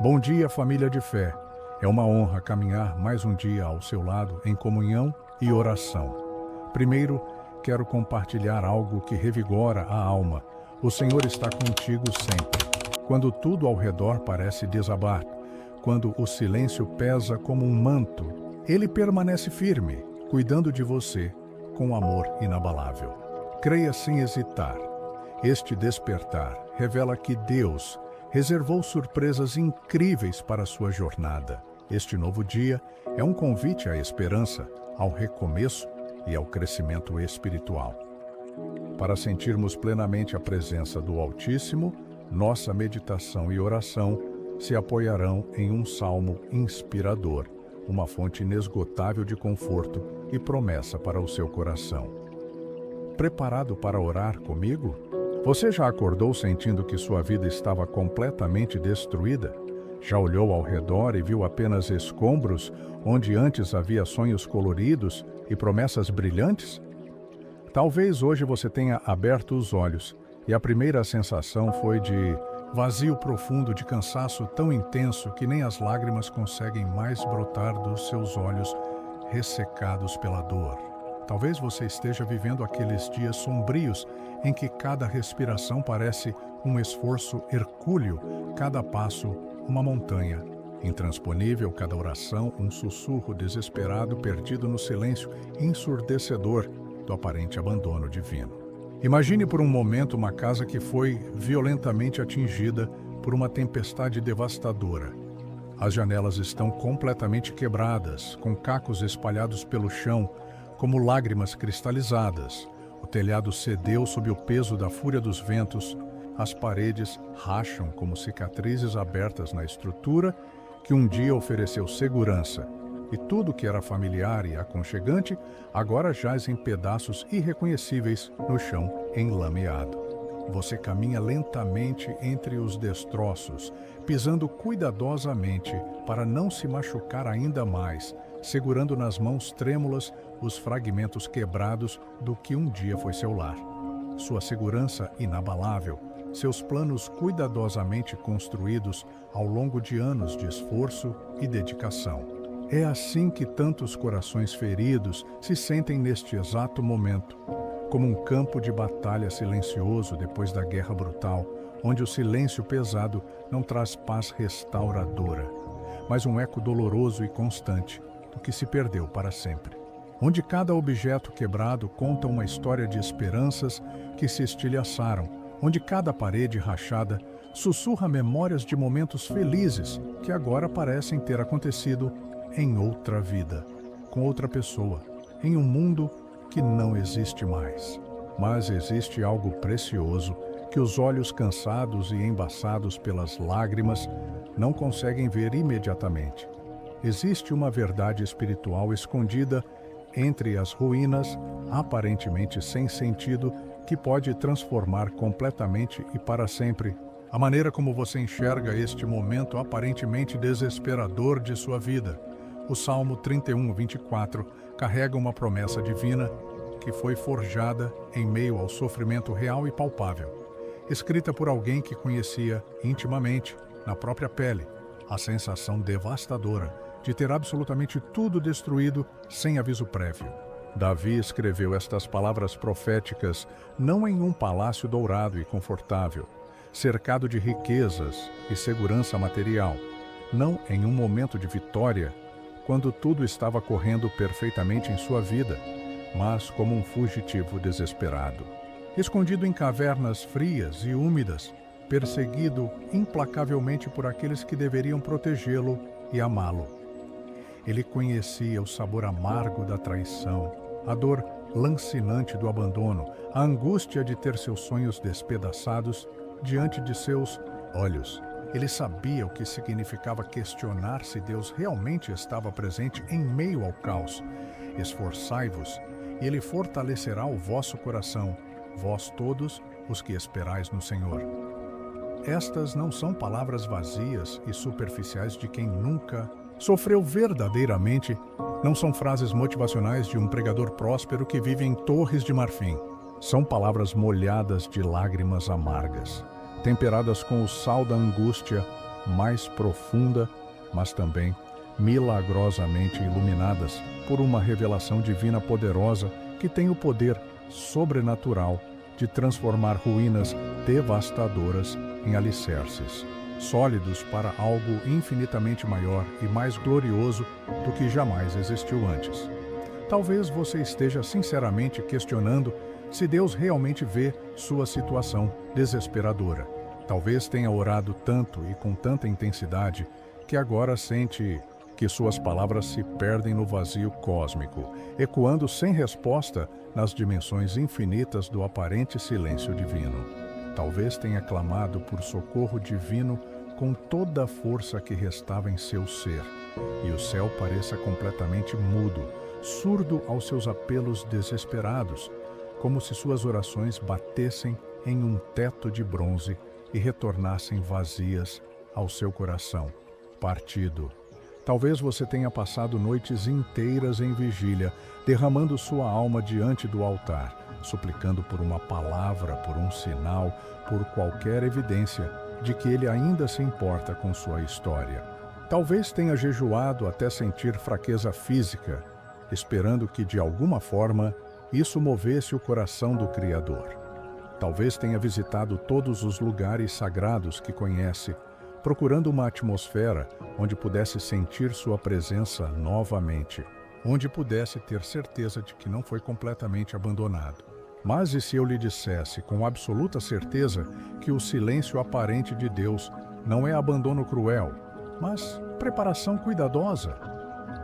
Bom dia, família de fé. É uma honra caminhar mais um dia ao seu lado em comunhão e oração. Primeiro, quero compartilhar algo que revigora a alma. O Senhor está contigo sempre. Quando tudo ao redor parece desabar, quando o silêncio pesa como um manto, Ele permanece firme, cuidando de você com amor inabalável. Creia sem hesitar. Este despertar revela que Deus reservou surpresas incríveis para a sua jornada. Este novo dia é um convite à esperança, ao recomeço e ao crescimento espiritual. Para sentirmos plenamente a presença do Altíssimo, nossa meditação e oração se apoiarão em um salmo inspirador, uma fonte inesgotável de conforto e promessa para o seu coração. Preparado para orar comigo? Você já acordou sentindo que sua vida estava completamente destruída? Já olhou ao redor e viu apenas escombros onde antes havia sonhos coloridos e promessas brilhantes? Talvez hoje você tenha aberto os olhos e a primeira sensação foi de vazio profundo, de cansaço tão intenso que nem as lágrimas conseguem mais brotar dos seus olhos ressecados pela dor. Talvez você esteja vivendo aqueles dias sombrios em que cada respiração parece um esforço hercúleo, cada passo uma montanha. Intransponível, cada oração um sussurro desesperado perdido no silêncio ensurdecedor do aparente abandono divino. Imagine por um momento uma casa que foi violentamente atingida por uma tempestade devastadora. As janelas estão completamente quebradas, com cacos espalhados pelo chão, como lágrimas cristalizadas. O telhado cedeu sob o peso da fúria dos ventos, as paredes racham como cicatrizes abertas na estrutura que um dia ofereceu segurança, e tudo que era familiar e aconchegante agora jaz em pedaços irreconhecíveis no chão enlameado. Você caminha lentamente entre os destroços, pisando cuidadosamente para não se machucar ainda mais, segurando nas mãos trêmulas os fragmentos quebrados do que um dia foi seu lar. Sua segurança inabalável, seus planos cuidadosamente construídos ao longo de anos de esforço e dedicação. É assim que tantos corações feridos se sentem neste exato momento, como um campo de batalha silencioso depois da guerra brutal, onde o silêncio pesado não traz paz restauradora, mas um eco doloroso e constante do que se perdeu para sempre. Onde cada objeto quebrado conta uma história de esperanças que se estilhaçaram, onde cada parede rachada sussurra memórias de momentos felizes que agora parecem ter acontecido em outra vida, com outra pessoa, em um mundo que não existe mais. Mas existe algo precioso que os olhos cansados e embaçados pelas lágrimas não conseguem ver imediatamente. Existe uma verdade espiritual escondida entre as ruínas, aparentemente sem sentido, que pode transformar completamente e para sempre a maneira como você enxerga este momento aparentemente desesperador de sua vida. O Salmo 31:24 carrega uma promessa divina que foi forjada em meio ao sofrimento real e palpável, escrita por alguém que conhecia intimamente, na própria pele, a sensação devastadora de ter absolutamente tudo destruído sem aviso prévio. Davi escreveu estas palavras proféticas não em um palácio dourado e confortável, cercado de riquezas e segurança material, não em um momento de vitória, quando tudo estava correndo perfeitamente em sua vida, mas como um fugitivo desesperado, escondido em cavernas frias e úmidas, perseguido implacavelmente por aqueles que deveriam protegê-lo e amá-lo. Ele conhecia o sabor amargo da traição, a dor lancinante do abandono, a angústia de ter seus sonhos despedaçados diante de seus olhos. Ele sabia o que significava questionar se Deus realmente estava presente em meio ao caos. Esforçai-vos, e Ele fortalecerá o vosso coração, vós todos os que esperais no Senhor. Estas não são palavras vazias e superficiais de quem nunca sofreu verdadeiramente, não são frases motivacionais de um pregador próspero que vive em torres de marfim. São palavras molhadas de lágrimas amargas, temperadas com o sal da angústia mais profunda, mas também milagrosamente iluminadas por uma revelação divina poderosa que tem o poder sobrenatural de transformar ruínas devastadoras em alicerces sólidos para algo infinitamente maior e mais glorioso do que jamais existiu antes. Talvez você esteja sinceramente questionando se Deus realmente vê sua situação desesperadora. Talvez tenha orado tanto e com tanta intensidade que agora sente que suas palavras se perdem no vazio cósmico, ecoando sem resposta nas dimensões infinitas do aparente silêncio divino. Talvez tenha clamado por socorro divino com toda a força que restava em seu ser, e o céu pareça completamente mudo, surdo aos seus apelos desesperados, como se suas orações batessem em um teto de bronze e retornassem vazias ao seu coração, partido. Talvez você tenha passado noites inteiras em vigília, derramando sua alma diante do altar, suplicando por uma palavra, por um sinal, por qualquer evidência de que Ele ainda se importa com sua história. Talvez tenha jejuado até sentir fraqueza física, esperando que, de alguma forma, isso movesse o coração do Criador. Talvez tenha visitado todos os lugares sagrados que conhece, procurando uma atmosfera onde pudesse sentir sua presença novamente, onde pudesse ter certeza de que não foi completamente abandonado. Mas e se eu lhe dissesse com absoluta certeza que o silêncio aparente de Deus não é abandono cruel, mas preparação cuidadosa?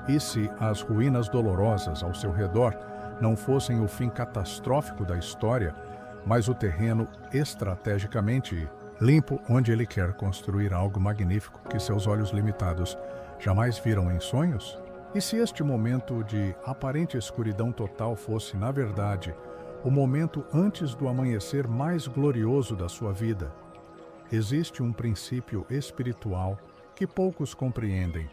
E se as ruínas dolorosas ao seu redor não fossem o fim catastrófico da história, mas o terreno estrategicamente limpo onde Ele quer construir algo magnífico que seus olhos limitados jamais viram em sonhos? E se este momento de aparente escuridão total fosse, na verdade, o momento antes do amanhecer mais glorioso da sua vida? Existe um princípio espiritual que poucos compreendem.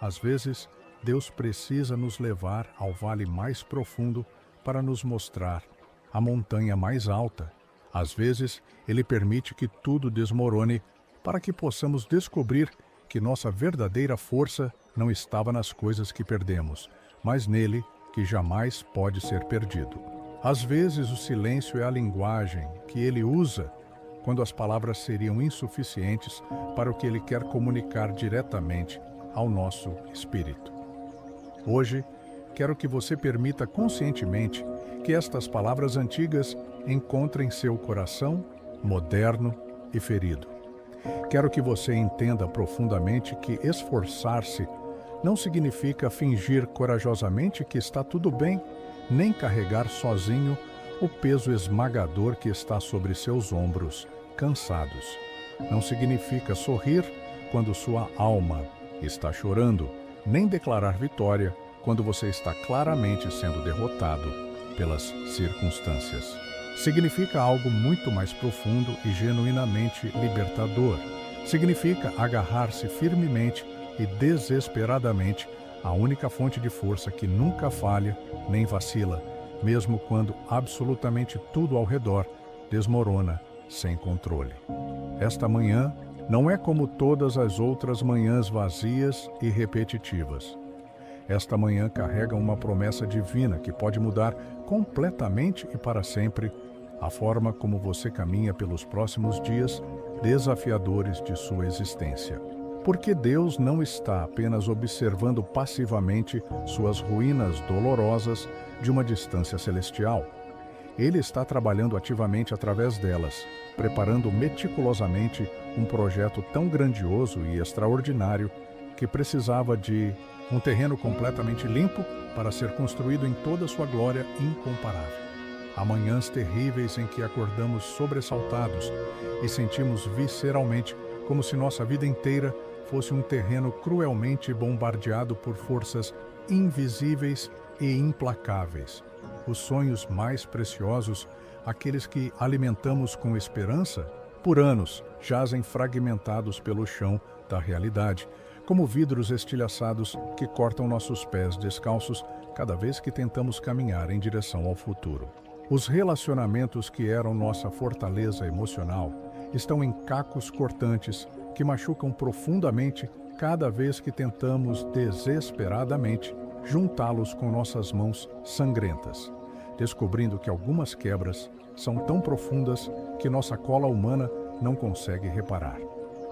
Às vezes, Deus precisa nos levar ao vale mais profundo para nos mostrar a montanha mais alta. Às vezes, Ele permite que tudo desmorone para que possamos descobrir que nossa verdadeira força não estava nas coisas que perdemos, mas nele, que jamais pode ser perdido. Às vezes, o silêncio é a linguagem que Ele usa quando as palavras seriam insuficientes para o que Ele quer comunicar diretamente ao nosso espírito. Hoje, quero que você permita conscientemente que estas palavras antigas encontrem seu coração moderno e ferido. Quero que você entenda profundamente que esforçar-se não significa fingir corajosamente que está tudo bem, nem carregar sozinho o peso esmagador que está sobre seus ombros, cansados. Não significa sorrir quando sua alma está chorando, nem declarar vitória quando você está claramente sendo derrotado pelas circunstâncias. Significa algo muito mais profundo e genuinamente libertador. Significa agarrar-se firmemente e desesperadamente à única fonte de força que nunca falha nem vacila, mesmo quando absolutamente tudo ao redor desmorona sem controle. Esta manhã não é como todas as outras manhãs vazias e repetitivas. Esta manhã carrega uma promessa divina que pode mudar completamente e para sempre a forma como você caminha pelos próximos dias desafiadores de sua existência. Porque Deus não está apenas observando passivamente suas ruínas dolorosas de uma distância celestial. Ele está trabalhando ativamente através delas, preparando meticulosamente um projeto tão grandioso e extraordinário que precisava de um terreno completamente limpo para ser construído em toda sua glória incomparável. Há manhãs terríveis em que acordamos sobressaltados e sentimos visceralmente como se nossa vida inteira fosse um terreno cruelmente bombardeado por forças invisíveis e implacáveis. Os sonhos mais preciosos, aqueles que alimentamos com esperança, por anos jazem fragmentados pelo chão da realidade, como vidros estilhaçados que cortam nossos pés descalços cada vez que tentamos caminhar em direção ao futuro. Os relacionamentos que eram nossa fortaleza emocional estão em cacos cortantes que machucam profundamente cada vez que tentamos desesperadamente juntá-los com nossas mãos sangrentas, descobrindo que algumas quebras são tão profundas que nossa cola humana não consegue reparar.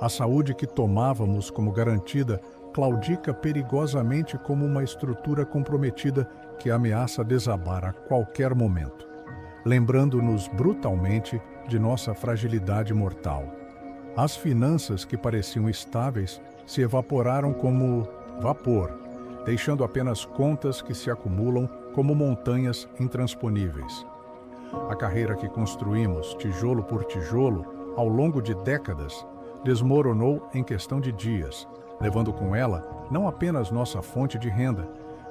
A saúde que tomávamos como garantida claudica perigosamente como uma estrutura comprometida que ameaça desabar a qualquer momento, lembrando-nos brutalmente de nossa fragilidade mortal. As finanças que pareciam estáveis se evaporaram como vapor, deixando apenas contas que se acumulam como montanhas intransponíveis. A carreira que construímos, tijolo por tijolo, ao longo de décadas, desmoronou em questão de dias, levando com ela não apenas nossa fonte de renda,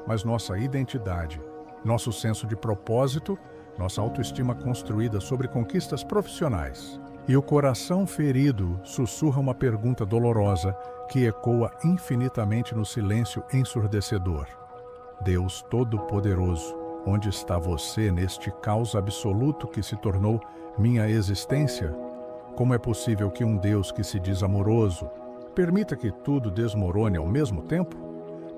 mas nossa identidade, nosso senso de propósito, nossa autoestima construída sobre conquistas profissionais. E o coração ferido sussurra uma pergunta dolorosa que ecoa infinitamente no silêncio ensurdecedor. Deus Todo-Poderoso, onde está você neste caos absoluto que se tornou minha existência? Como é possível que um Deus que se diz amoroso permita que tudo desmorone ao mesmo tempo?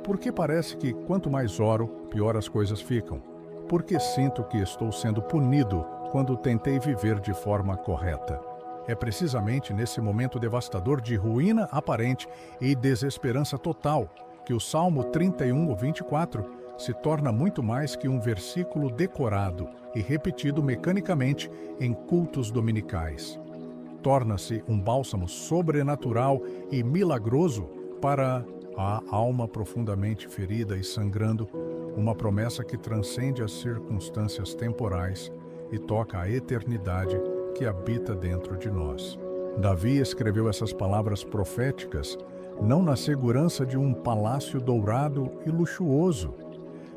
Por que parece que quanto mais oro, pior as coisas ficam? Por que sinto que estou sendo punido quando tentei viver de forma correta? É precisamente nesse momento devastador de ruína aparente e desesperança total que o Salmo 31:24 se torna muito mais que um versículo decorado e repetido mecanicamente em cultos dominicais. Torna-se um bálsamo sobrenatural e milagroso para a alma profundamente ferida e sangrando, uma promessa que transcende as circunstâncias temporais e toca a eternidade que habita dentro de nós. Davi escreveu essas palavras proféticas não na segurança de um palácio dourado e luxuoso,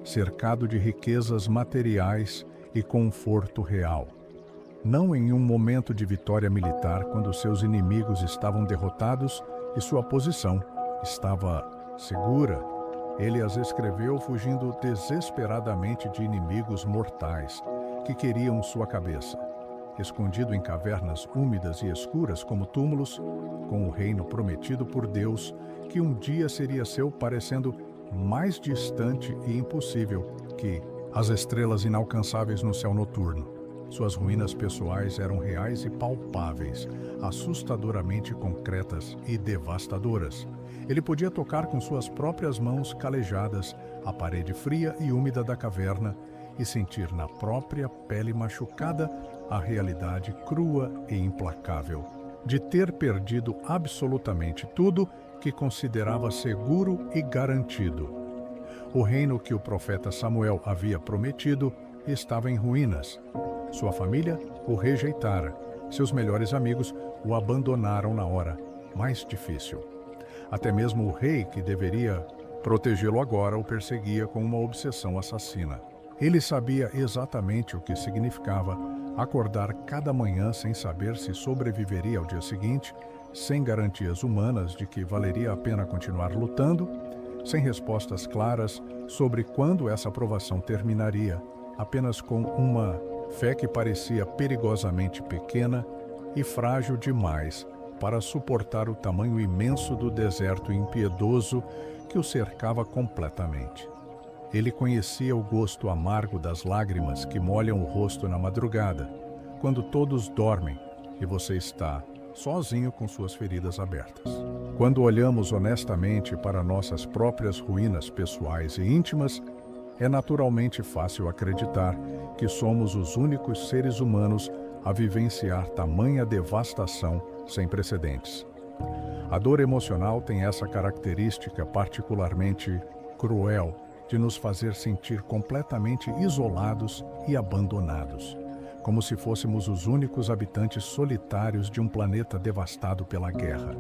cercado de riquezas materiais e conforto real. Não em um momento de vitória militar, quando seus inimigos estavam derrotados e sua posição estava segura. Ele as escreveu fugindo desesperadamente de inimigos mortais que queriam sua cabeça. Escondido em cavernas úmidas e escuras como túmulos, com o reino prometido por Deus, que um dia seria seu, parecendo mais distante e impossível que as estrelas inalcançáveis no céu noturno. Suas ruínas pessoais eram reais e palpáveis, assustadoramente concretas e devastadoras. Ele podia tocar com suas próprias mãos calejadas a parede fria e úmida da caverna e sentir na própria pele machucada a realidade crua e implacável de ter perdido absolutamente tudo que considerava seguro e garantido. O reino que o profeta Samuel havia prometido estava em ruínas. Sua família o rejeitara. Seus melhores amigos o abandonaram na hora mais difícil. Até mesmo o rei, que deveria protegê-lo agora, o perseguia com uma obsessão assassina. Ele sabia exatamente o que significava acordar cada manhã sem saber se sobreviveria ao dia seguinte, sem garantias humanas de que valeria a pena continuar lutando, sem respostas claras sobre quando essa provação terminaria, apenas com uma fé que parecia perigosamente pequena e frágil demais para suportar o tamanho imenso do deserto impiedoso que o cercava completamente. Ele conhecia o gosto amargo das lágrimas que molham o rosto na madrugada, quando todos dormem e você está sozinho com suas feridas abertas. Quando olhamos honestamente para nossas próprias ruínas pessoais e íntimas, é naturalmente fácil acreditar que somos os únicos seres humanos a vivenciar tamanha devastação sem precedentes. A dor emocional tem essa característica particularmente cruel de nos fazer sentir completamente isolados e abandonados, como se fôssemos os únicos habitantes solitários de um planeta devastado pela guerra,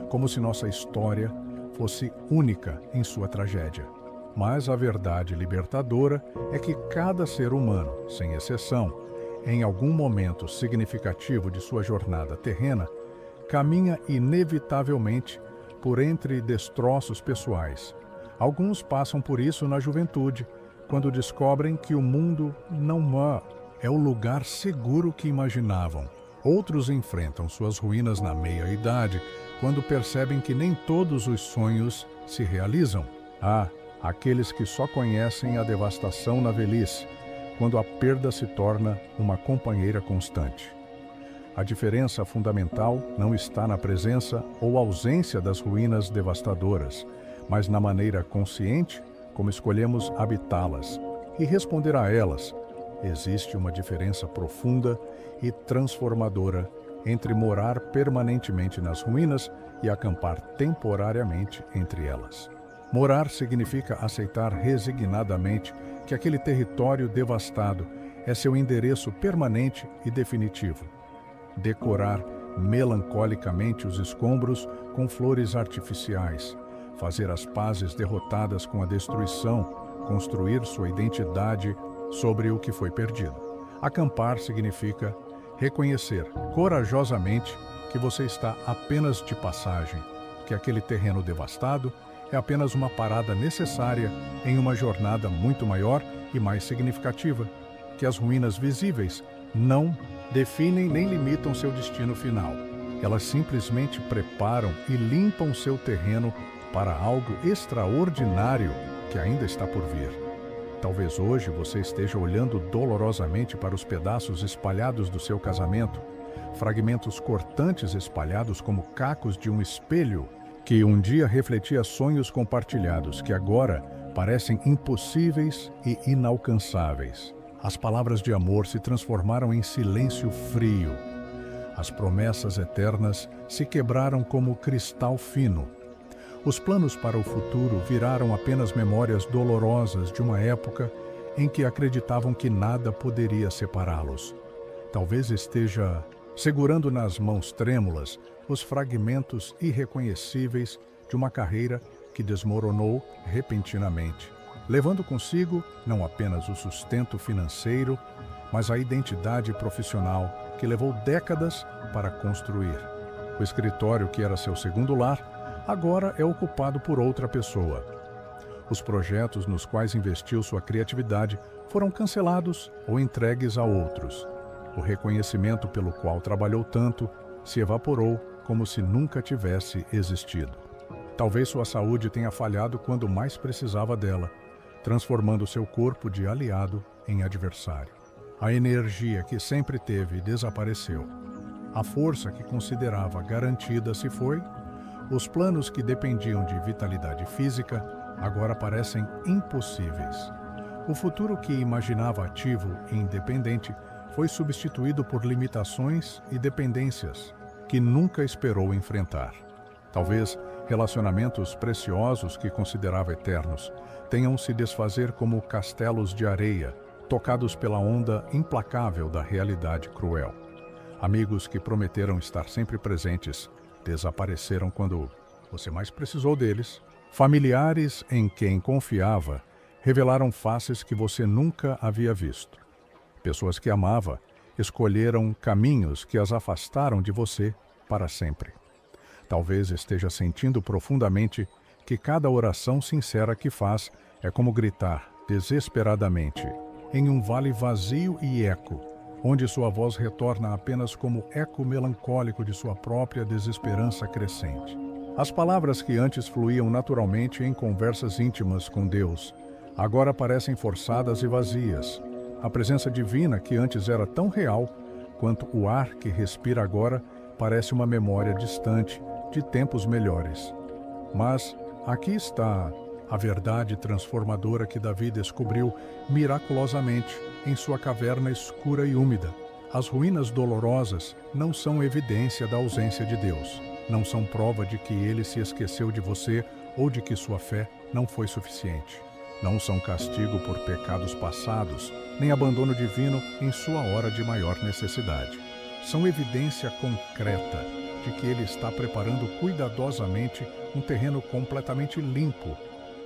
como se nossa história fosse única em sua tragédia. Mas a verdade libertadora é que cada ser humano, sem exceção, em algum momento significativo de sua jornada terrena, caminha inevitavelmente por entre destroços pessoais. Alguns passam por isso na juventude, quando descobrem que o mundo não é o lugar seguro que imaginavam. Outros enfrentam suas ruínas na meia-idade, quando percebem que nem todos os sonhos se realizam. Há aqueles que só conhecem a devastação na velhice, quando a perda se torna uma companheira constante. A diferença fundamental não está na presença ou ausência das ruínas devastadoras, mas na maneira consciente como escolhemos habitá-las e responder a elas. Existe uma diferença profunda e transformadora entre morar permanentemente nas ruínas e acampar temporariamente entre elas. Morar significa aceitar resignadamente que aquele território devastado é seu endereço permanente e definitivo. Decorar melancolicamente os escombros com flores artificiais, fazer as pazes derrotadas com a destruição, construir sua identidade sobre o que foi perdido. Acampar significa reconhecer corajosamente que você está apenas de passagem, que aquele terreno devastado é apenas uma parada necessária em uma jornada muito maior e mais significativa, que as ruínas visíveis não definem nem limitam seu destino final. Elas simplesmente preparam e limpam seu terreno para algo extraordinário que ainda está por vir. Talvez hoje você esteja olhando dolorosamente para os pedaços espalhados do seu casamento, fragmentos cortantes espalhados como cacos de um espelho que um dia refletia sonhos compartilhados que agora parecem impossíveis e inalcançáveis. As palavras de amor se transformaram em silêncio frio. As promessas eternas se quebraram como cristal fino. Os planos para o futuro viraram apenas memórias dolorosas de uma época em que acreditavam que nada poderia separá-los. Talvez esteja segurando nas mãos trêmulas os fragmentos irreconhecíveis de uma carreira que desmoronou repentinamente, levando consigo não apenas o sustento financeiro, mas a identidade profissional que levou décadas para construir. O escritório que era seu segundo lar agora é ocupado por outra pessoa. Os projetos nos quais investiu sua criatividade foram cancelados ou entregues a outros. O reconhecimento pelo qual trabalhou tanto se evaporou como se nunca tivesse existido. Talvez sua saúde tenha falhado quando mais precisava dela, transformando seu corpo de aliado em adversário. A energia que sempre teve desapareceu. A força que considerava garantida se foi. Os planos que dependiam de vitalidade física agora parecem impossíveis. O futuro que imaginava ativo e independente foi substituído por limitações e dependências que nunca esperou enfrentar. Talvez relacionamentos preciosos que considerava eternos tenham se desfazer como castelos de areia, tocados pela onda implacável da realidade cruel. Amigos que prometeram estar sempre presentes desapareceram quando você mais precisou deles. Familiares em quem confiava revelaram faces que você nunca havia visto. Pessoas que amava escolheram caminhos que as afastaram de você para sempre. Talvez esteja sentindo profundamente que cada oração sincera que faz é como gritar desesperadamente em um vale vazio e eco, onde sua voz retorna apenas como eco melancólico de sua própria desesperança crescente. As palavras que antes fluíam naturalmente em conversas íntimas com Deus, agora parecem forçadas e vazias. A presença divina, que antes era tão real quanto o ar que respira agora, parece uma memória distante de tempos melhores. Mas aqui está a verdade transformadora que Davi descobriu miraculosamente em sua caverna escura e úmida. As ruínas dolorosas não são evidência da ausência de Deus. Não são prova de que ele se esqueceu de você ou de que sua fé não foi suficiente. Não são castigo por pecados passados, nem abandono divino em sua hora de maior necessidade. São evidência concreta de que ele está preparando cuidadosamente um terreno completamente limpo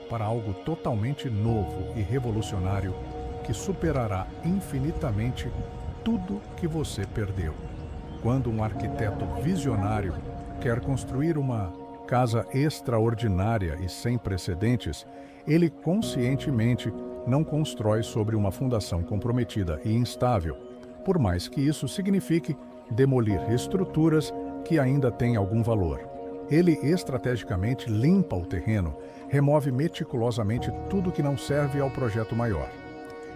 para algo totalmente novo e revolucionário que superará infinitamente tudo que você perdeu. Quando um arquiteto visionário quer construir uma casa extraordinária e sem precedentes, ele conscientemente não constrói sobre uma fundação comprometida e instável, por mais que isso signifique demolir estruturas que ainda têm algum valor. Ele estrategicamente limpa o terreno, remove meticulosamente tudo que não serve ao projeto maior.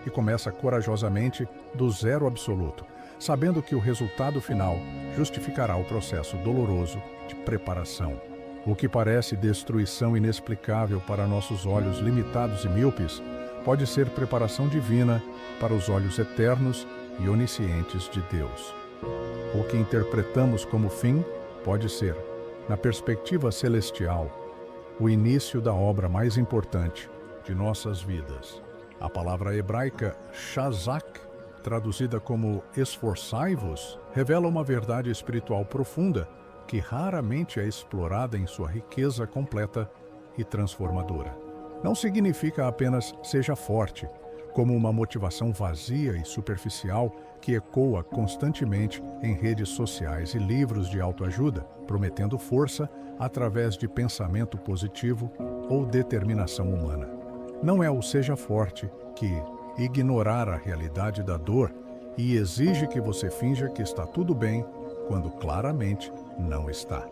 E começa corajosamente do zero absoluto, sabendo que o resultado final justificará o processo doloroso de preparação. O que parece destruição inexplicável para nossos olhos limitados e míopes, pode ser preparação divina para os olhos eternos e oniscientes de Deus. O que interpretamos como fim pode ser, na perspectiva celestial, o início da obra mais importante de nossas vidas. A palavra hebraica shazak, traduzida como esforçai-vos, revela uma verdade espiritual profunda que raramente é explorada em sua riqueza completa e transformadora. Não significa apenas seja forte, como uma motivação vazia e superficial que ecoa constantemente em redes sociais e livros de autoajuda, prometendo força através de pensamento positivo ou determinação humana. Não é o seja forte que ignorar a realidade da dor e exige que você finja que está tudo bem quando claramente não está.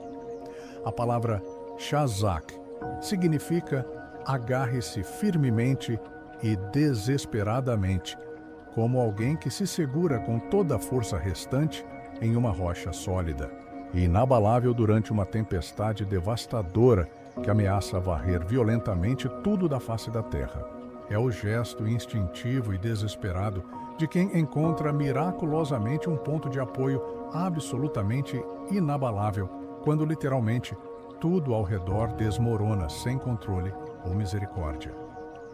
A palavra shazak significa agarre-se firmemente e desesperadamente, como alguém que se segura com toda a força restante em uma rocha sólida e inabalável durante uma tempestade devastadora que ameaça varrer violentamente tudo da face da terra. É o gesto instintivo e desesperado de quem encontra miraculosamente um ponto de apoio absolutamente inabalável, quando literalmente tudo ao redor desmorona sem controle ou misericórdia.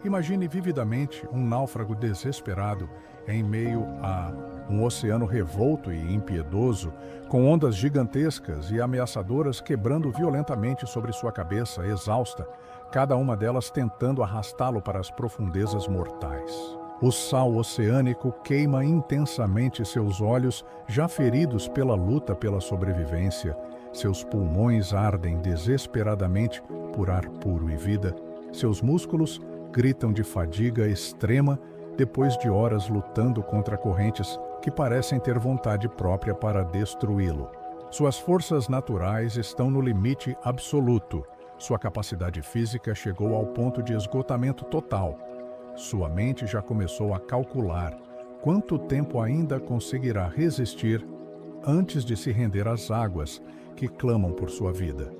Imagine vividamente um náufrago desesperado em meio a um oceano revolto e impiedoso, com ondas gigantescas e ameaçadoras quebrando violentamente sobre sua cabeça, exausta, cada uma delas tentando arrastá-lo para as profundezas mortais. O sal oceânico queima intensamente seus olhos, já feridos pela luta pela sobrevivência. Seus pulmões ardem desesperadamente por ar puro e vida. Seus músculos gritam de fadiga extrema depois de horas lutando contra correntes que parecem ter vontade própria para destruí-lo. Suas forças naturais estão no limite absoluto. Sua capacidade física chegou ao ponto de esgotamento total. Sua mente já começou a calcular quanto tempo ainda conseguirá resistir antes de se render às águas que clamam por sua vida.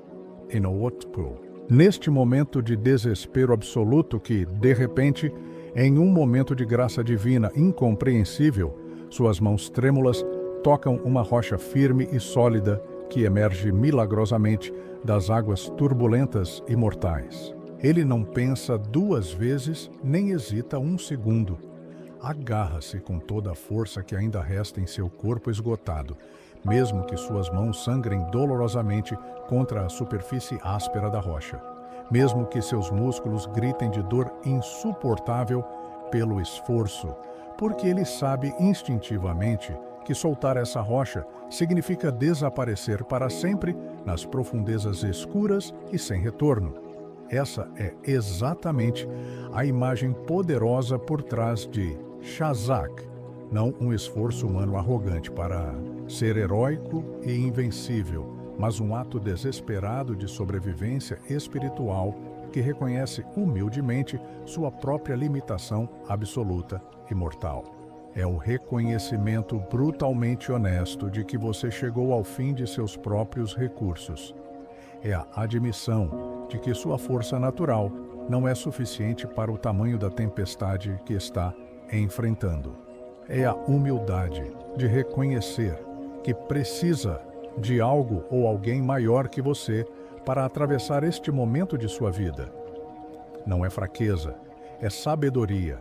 Neste momento de desespero absoluto que, de repente, em um momento de graça divina incompreensível, suas mãos trêmulas tocam uma rocha firme e sólida que emerge milagrosamente das águas turbulentas e mortais. Ele não pensa duas vezes, nem hesita um segundo. Agarra-se com toda a força que ainda resta em seu corpo esgotado, mesmo que suas mãos sangrem dolorosamente contra a superfície áspera da rocha, mesmo que seus músculos gritem de dor insuportável pelo esforço, porque ele sabe instintivamente que soltar essa rocha significa desaparecer para sempre nas profundezas escuras e sem retorno. Essa é exatamente a imagem poderosa por trás de shazak, não um esforço humano arrogante para ser heróico e invencível, mas um ato desesperado de sobrevivência espiritual que reconhece humildemente sua própria limitação absoluta e mortal. É o reconhecimento brutalmente honesto de que você chegou ao fim de seus próprios recursos. É a admissão de que sua força natural não é suficiente para o tamanho da tempestade que está enfrentando. É a humildade de reconhecer que precisa de algo ou alguém maior que você para atravessar este momento de sua vida. Não é fraqueza, é sabedoria.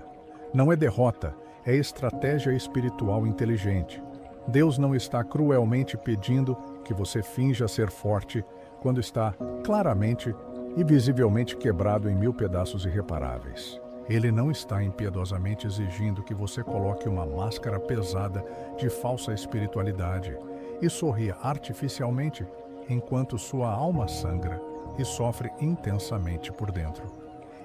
Não é derrota, é estratégia espiritual inteligente. Deus não está cruelmente pedindo que você finja ser forte quando está claramente e visivelmente quebrado em 1000 pedaços irreparáveis. Ele não está impiedosamente exigindo que você coloque uma máscara pesada de falsa espiritualidade e sorria artificialmente enquanto sua alma sangra e sofre intensamente por dentro.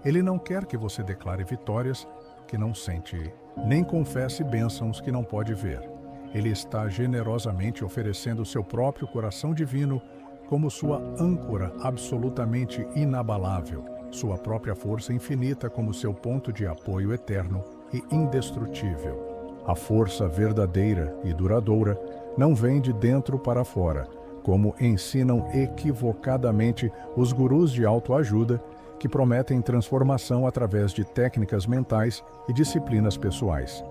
Ele não quer que você declare vitórias que não sente, nem confesse bênçãos que não pode ver. Ele está generosamente oferecendo seu próprio coração divino como sua âncora absolutamente inabalável, sua própria força infinita como seu ponto de apoio eterno e indestrutível. A força verdadeira e duradoura não vem de dentro para fora, como ensinam equivocadamente os gurus de autoajuda que prometem transformação através de técnicas mentais e disciplinas pessoais.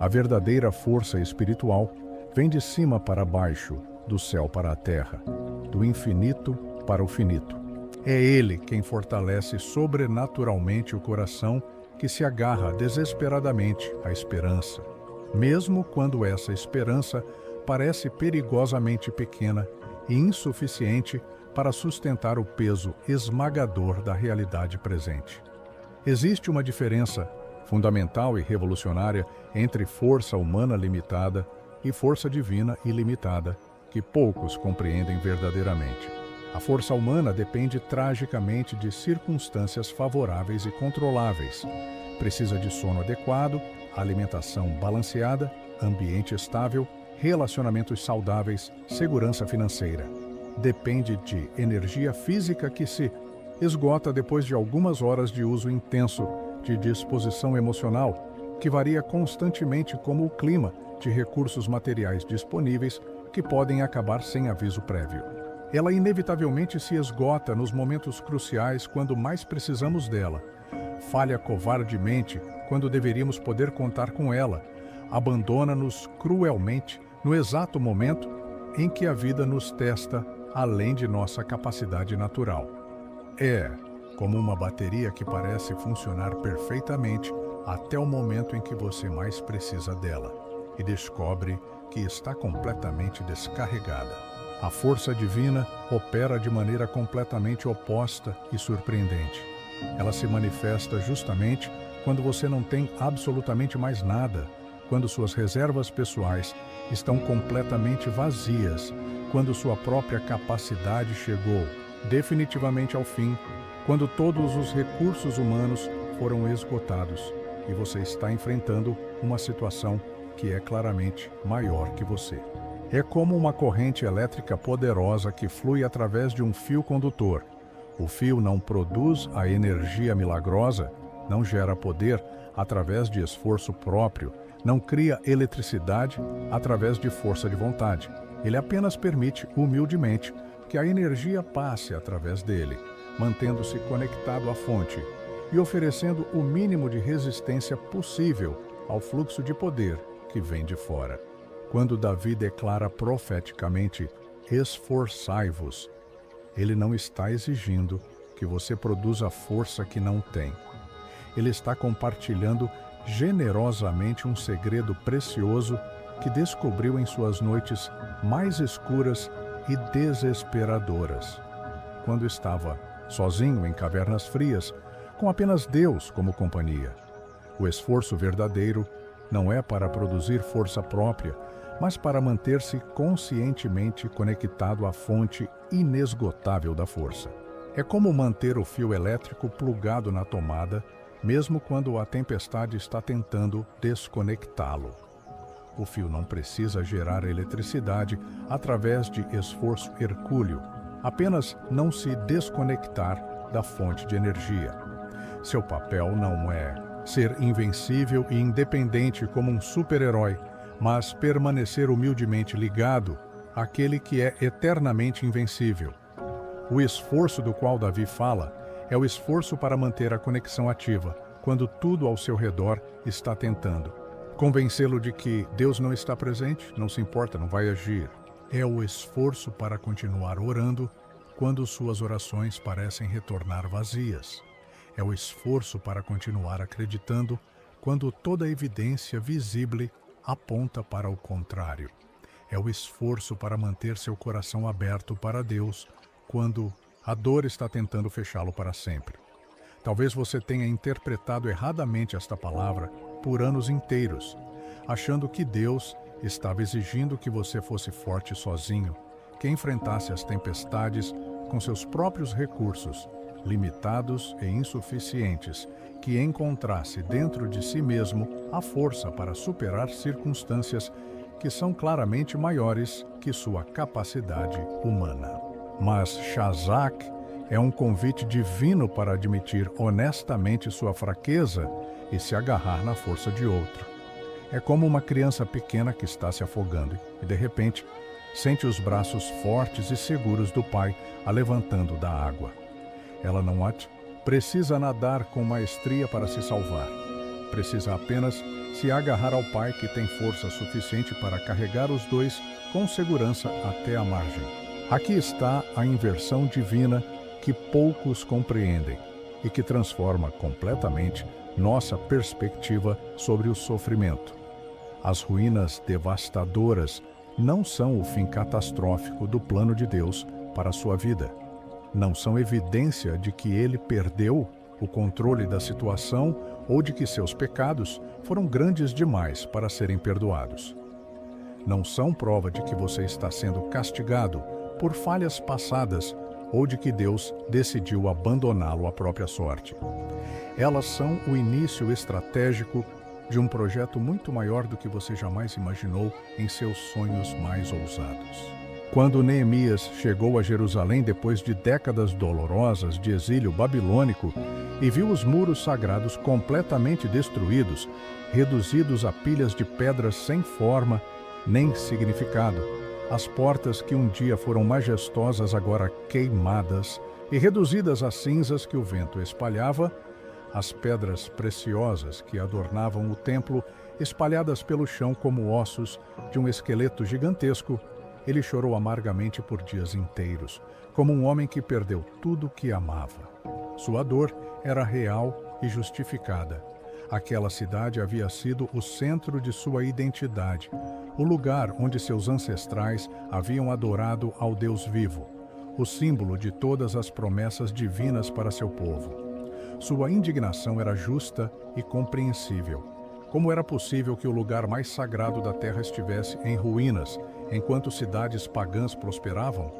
A verdadeira força espiritual vem de cima para baixo, do céu para a terra, do infinito para o finito. É Ele quem fortalece sobrenaturalmente o coração que se agarra desesperadamente à esperança, mesmo quando essa esperança parece perigosamente pequena e insuficiente para sustentar o peso esmagador da realidade presente. Existe uma diferença fundamental e revolucionária entre força humana limitada e força divina ilimitada, que poucos compreendem verdadeiramente. A força humana depende tragicamente de circunstâncias favoráveis e controláveis. Precisa de sono adequado, alimentação balanceada, ambiente estável, relacionamentos saudáveis, segurança financeira. Depende de energia física que se esgota depois de algumas horas de uso intenso de disposição emocional, que varia constantemente como o clima, de recursos materiais disponíveis que podem acabar sem aviso prévio. Ela inevitavelmente se esgota nos momentos cruciais quando mais precisamos dela. Falha covardemente quando deveríamos poder contar com ela. Abandona-nos cruelmente no exato momento em que a vida nos testa além de nossa capacidade natural. É como uma bateria que parece funcionar perfeitamente até o momento em que você mais precisa dela e descobre que está completamente descarregada. A força divina opera de maneira completamente oposta e surpreendente. Ela se manifesta justamente quando você não tem absolutamente mais nada, quando suas reservas pessoais estão completamente vazias, quando sua própria capacidade chegou definitivamente ao fim, quando todos os recursos humanos foram esgotados e você está enfrentando uma situação que é claramente maior que você. É como uma corrente elétrica poderosa que flui através de um fio condutor. O fio não produz a energia milagrosa, não gera poder através de esforço próprio, não cria eletricidade através de força de vontade. Ele apenas permite, humildemente, que a energia passe através dele, mantendo-se conectado à fonte e oferecendo o mínimo de resistência possível ao fluxo de poder que vem de fora. Quando Davi declara profeticamente, esforçai-vos, ele não está exigindo que você produza força que não tem. Ele está compartilhando generosamente um segredo precioso que descobriu em suas noites mais escuras e desesperadoras, quando estava sozinho em cavernas frias, com apenas Deus como companhia. O esforço verdadeiro não é para produzir força própria, mas para manter-se conscientemente conectado à fonte inesgotável da força. É como manter o fio elétrico plugado na tomada, mesmo quando a tempestade está tentando desconectá-lo. O fio não precisa gerar eletricidade através de esforço hercúleo, apenas não se desconectar da fonte de energia. Seu papel não é ser invencível e independente como um super-herói, mas permanecer humildemente ligado àquele que é eternamente invencível. O esforço do qual Davi fala é o esforço para manter a conexão ativa, quando tudo ao seu redor está tentando convencê-lo de que Deus não está presente, não se importa, não vai agir. É o esforço para continuar orando quando suas orações parecem retornar vazias. É o esforço para continuar acreditando quando toda a evidência visível aponta para o contrário. É o esforço para manter seu coração aberto para Deus quando a dor está tentando fechá-lo para sempre. Talvez você tenha interpretado erradamente esta palavra por anos inteiros, achando que Deus estava exigindo que você fosse forte sozinho, que enfrentasse as tempestades com seus próprios recursos, limitados e insuficientes, que encontrasse dentro de si mesmo a força para superar circunstâncias que são claramente maiores que sua capacidade humana. Mas Shazak é um convite divino para admitir honestamente sua fraqueza e se agarrar na força de outro. É como uma criança pequena que está se afogando e, de repente, sente os braços fortes e seguros do pai a levantando da água. Ela não precisa nadar com maestria para se salvar. Precisa apenas se agarrar ao pai que tem força suficiente para carregar os dois com segurança até a margem. Aqui está a inversão divina que poucos compreendem e que transforma completamente nossa perspectiva sobre o sofrimento. As ruínas devastadoras não são o fim catastrófico do plano de Deus para a sua vida. Não são evidência de que ele perdeu o controle da situação ou de que seus pecados foram grandes demais para serem perdoados. Não são prova de que você está sendo castigado por falhas passadas ou de que Deus decidiu abandoná-lo à própria sorte. Elas são o início estratégico de um projeto muito maior do que você jamais imaginou em seus sonhos mais ousados. Quando Neemias chegou a Jerusalém depois de décadas dolorosas de exílio babilônico e viu os muros sagrados completamente destruídos, reduzidos a pilhas de pedras sem forma nem significado, as portas que um dia foram majestosas agora queimadas e reduzidas a cinzas que o vento espalhava, as pedras preciosas que adornavam o templo espalhadas pelo chão como ossos de um esqueleto gigantesco, ele chorou amargamente por dias inteiros, como um homem que perdeu tudo o que amava. Sua dor era real e justificada. Aquela cidade havia sido o centro de sua identidade, o lugar onde seus ancestrais haviam adorado ao Deus vivo, o símbolo de todas as promessas divinas para seu povo. Sua indignação era justa e compreensível. Como era possível que o lugar mais sagrado da terra estivesse em ruínas, enquanto cidades pagãs prosperavam?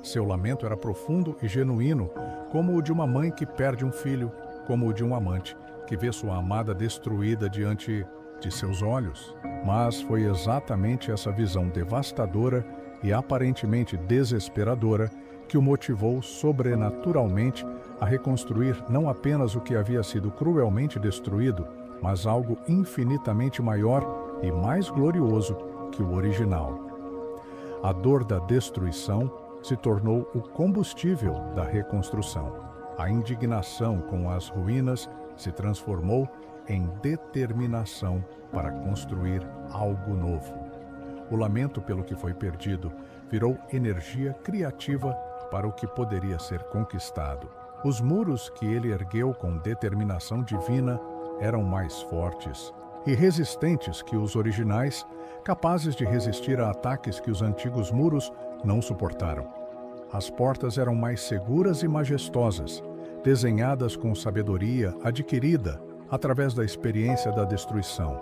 Seu lamento era profundo e genuíno, como o de uma mãe que perde um filho, como o de um amante que vê sua amada destruída diante de seus olhos. Mas foi exatamente essa visão devastadora e aparentemente desesperadora que o motivou sobrenaturalmente a reconstruir não apenas o que havia sido cruelmente destruído, mas algo infinitamente maior e mais glorioso que o original. A dor da destruição se tornou o combustível da reconstrução. A indignação com as ruínas se transformou em determinação para construir algo novo. O lamento pelo que foi perdido virou energia criativa para o que poderia ser conquistado. Os muros que ele ergueu com determinação divina eram mais fortes e resistentes que os originais, capazes de resistir a ataques que os antigos muros não suportaram. As portas eram mais seguras e majestosas, desenhadas com sabedoria adquirida através da experiência da destruição.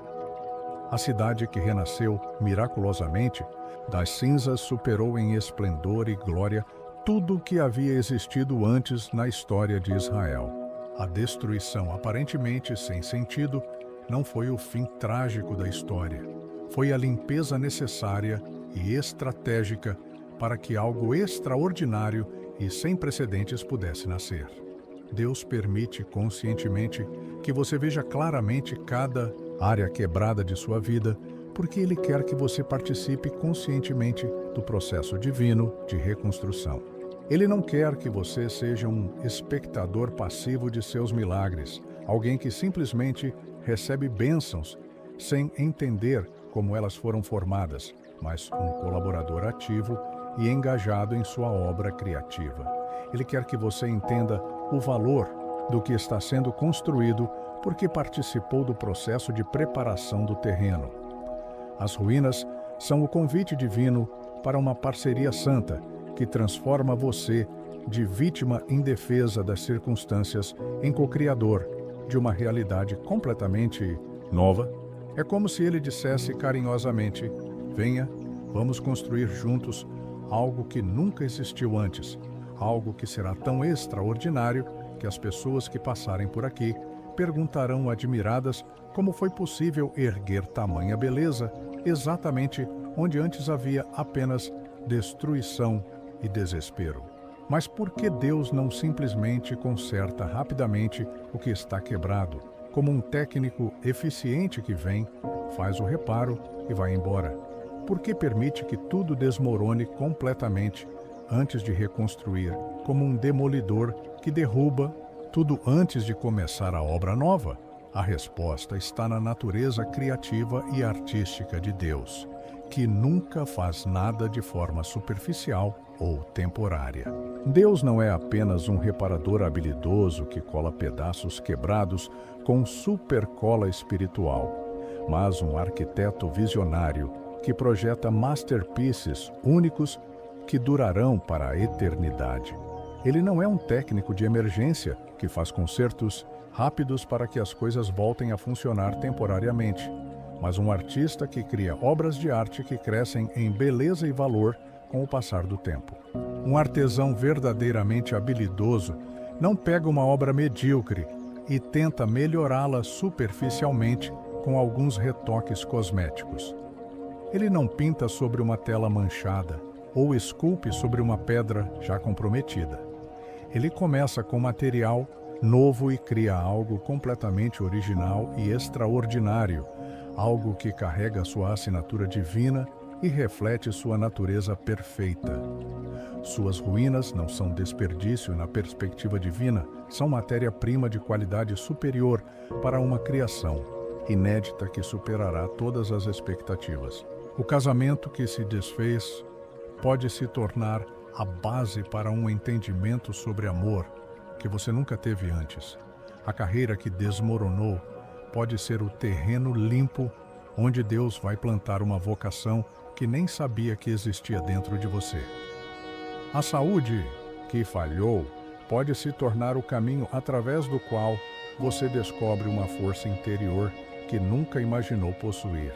A cidade que renasceu miraculosamente das cinzas superou em esplendor e glória tudo o que havia existido antes na história de Israel. A destruição aparentemente sem sentido não foi o fim trágico da história. Foi a limpeza necessária e estratégica para que algo extraordinário e sem precedentes pudesse nascer. Deus permite conscientemente que você veja claramente cada área quebrada de sua vida, porque Ele quer que você participe conscientemente do processo divino de reconstrução. Ele não quer que você seja um espectador passivo de seus milagres, alguém que simplesmente recebe bênçãos sem entender como elas foram formadas, mas um colaborador ativo e engajado em sua obra criativa. Ele quer que você entenda o valor do que está sendo construído porque participou do processo de preparação do terreno. As ruínas são o convite divino para uma parceria santa que transforma você de vítima indefesa das circunstâncias em co-criador de uma realidade completamente nova. É como se ele dissesse carinhosamente: venha, vamos construir juntos algo que nunca existiu antes, algo que será tão extraordinário que as pessoas que passarem por aqui perguntarão admiradas como foi possível erguer tamanha beleza exatamente onde antes havia apenas destruição e desespero. Mas por que Deus não simplesmente conserta rapidamente o que está quebrado, como um técnico eficiente que vem, faz o reparo e vai embora? Por que permite que tudo desmorone completamente antes de reconstruir, como um demolidor que derruba tudo antes de começar a obra nova? A resposta está na natureza criativa e artística de Deus, que nunca faz nada de forma superficial ou temporária. Deus não é apenas um reparador habilidoso que cola pedaços quebrados com super cola espiritual, mas um arquiteto visionário que projeta masterpieces únicos que durarão para a eternidade. Ele não é um técnico de emergência que faz consertos rápidos para que as coisas voltem a funcionar temporariamente, mas um artista que cria obras de arte que crescem em beleza e valor com o passar do tempo. Um artesão verdadeiramente habilidoso não pega uma obra medíocre e tenta melhorá-la superficialmente com alguns retoques cosméticos. Ele não pinta sobre uma tela manchada ou esculpe sobre uma pedra já comprometida. Ele começa com material novo e cria algo completamente original e extraordinário, algo que carrega sua assinatura divina e reflete sua natureza perfeita. Suas ruínas não são desperdício na perspectiva divina, são matéria-prima de qualidade superior para uma criação inédita que superará todas as expectativas. O casamento que se desfez pode se tornar a base para um entendimento sobre amor que você nunca teve antes. A carreira que desmoronou pode ser o terreno limpo onde Deus vai plantar uma vocação que nem sabia que existia dentro de você. A saúde que falhou pode se tornar o caminho através do qual você descobre uma força interior que nunca imaginou possuir.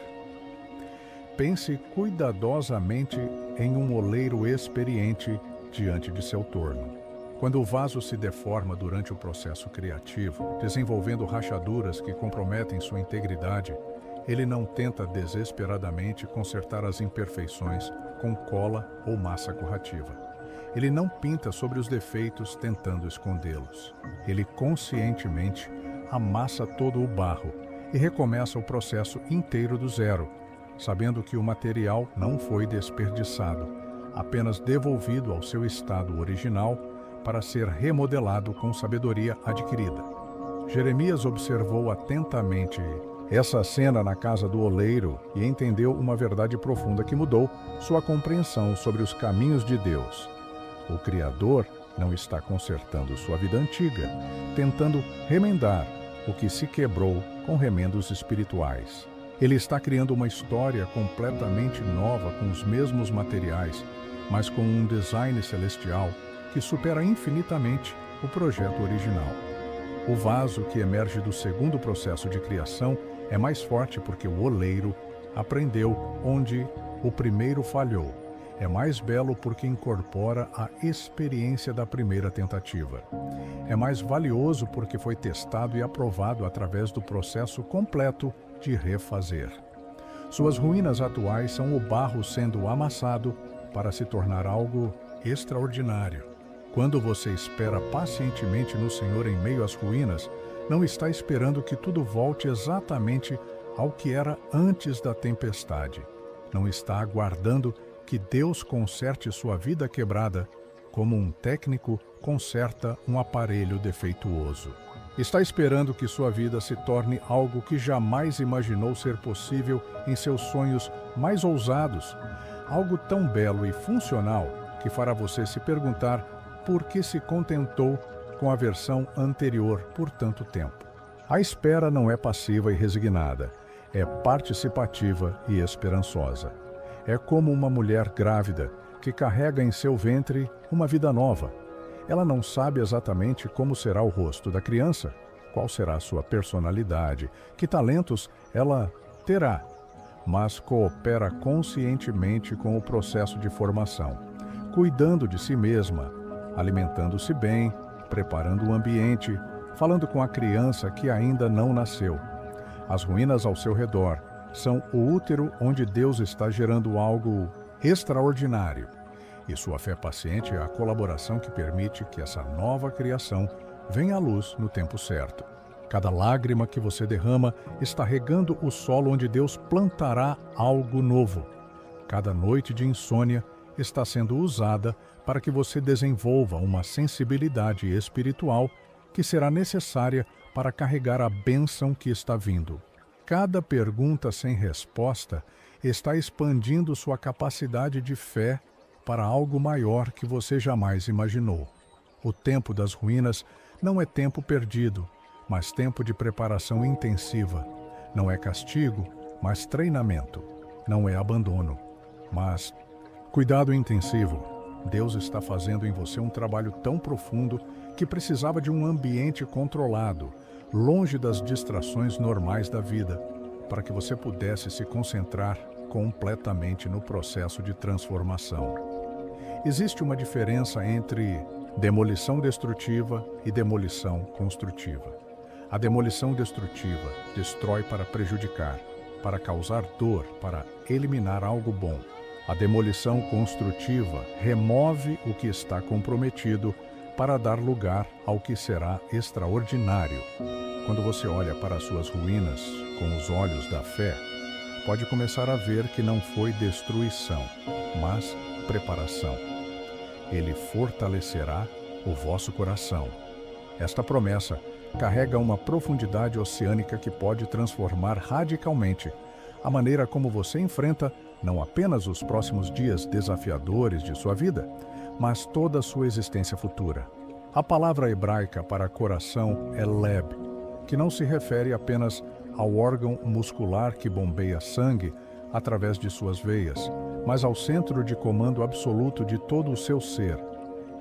Pense cuidadosamente em um oleiro experiente diante de seu torno. Quando o vaso se deforma durante o processo criativo, desenvolvendo rachaduras que comprometem sua integridade, ele não tenta desesperadamente consertar as imperfeições com cola ou massa corretiva. Ele não pinta sobre os defeitos tentando escondê-los. Ele conscientemente amassa todo o barro e recomeça o processo inteiro do zero, sabendo que o material não foi desperdiçado, apenas devolvido ao seu estado original para ser remodelado com sabedoria adquirida. Jeremias observou atentamente essa cena na casa do oleiro e entendeu uma verdade profunda que mudou sua compreensão sobre os caminhos de Deus. O Criador não está consertando sua vida antiga, tentando remendar o que se quebrou com remendos espirituais. Ele está criando uma história completamente nova com os mesmos materiais, mas com um design celestial que supera infinitamente o projeto original. O vaso que emerge do segundo processo de criação é mais forte porque o oleiro aprendeu onde o primeiro falhou. É mais belo porque incorpora a experiência da primeira tentativa. É mais valioso porque foi testado e aprovado através do processo completo de refazer. Suas ruínas atuais são o barro sendo amassado para se tornar algo extraordinário. Quando você espera pacientemente no Senhor em meio às ruínas, não está esperando que tudo volte exatamente ao que era antes da tempestade. Não está aguardando que Deus conserte sua vida quebrada como um técnico conserta um aparelho defeituoso. Está esperando que sua vida se torne algo que jamais imaginou ser possível em seus sonhos mais ousados, algo tão belo e funcional que fará você se perguntar por que se contentou com a versão anterior por tanto tempo. A espera não é passiva e resignada, é participativa e esperançosa. É como uma mulher grávida que carrega em seu ventre uma vida nova. Ela não sabe exatamente como será o rosto da criança, qual será a sua personalidade, que talentos ela terá, mas coopera conscientemente com o processo de formação, cuidando de si mesma, alimentando-se bem, preparando o ambiente, falando com a criança que ainda não nasceu. As ruínas ao seu redor são o útero onde Deus está gerando algo extraordinário. E sua fé paciente é a colaboração que permite que essa nova criação venha à luz no tempo certo. Cada lágrima que você derrama está regando o solo onde Deus plantará algo novo. Cada noite de insônia está sendo usada para que você desenvolva uma sensibilidade espiritual que será necessária para carregar a bênção que está vindo. Cada pergunta sem resposta está expandindo sua capacidade de fé para algo maior que você jamais imaginou. O tempo das ruínas não é tempo perdido, mas tempo de preparação intensiva. Não é castigo, mas treinamento. Não é abandono, mas cuidado intensivo. Deus está fazendo em você um trabalho tão profundo que precisava de um ambiente controlado, longe das distrações normais da vida, para que você pudesse se concentrar completamente no processo de transformação. Existe uma diferença entre demolição destrutiva e demolição construtiva. A demolição destrutiva destrói para prejudicar, para causar dor, para eliminar algo bom. A demolição construtiva remove o que está comprometido para dar lugar ao que será extraordinário. Quando você olha para as suas ruínas com os olhos da fé, pode começar a ver que não foi destruição, mas preparação. Ele fortalecerá o vosso coração. Esta promessa carrega uma profundidade oceânica que pode transformar radicalmente a maneira como você enfrenta não apenas os próximos dias desafiadores de sua vida, mas toda a sua existência futura. A palavra hebraica para coração é leb, que não se refere apenas ao órgão muscular que bombeia sangue através de suas veias, mas ao centro de comando absoluto de todo o seu ser.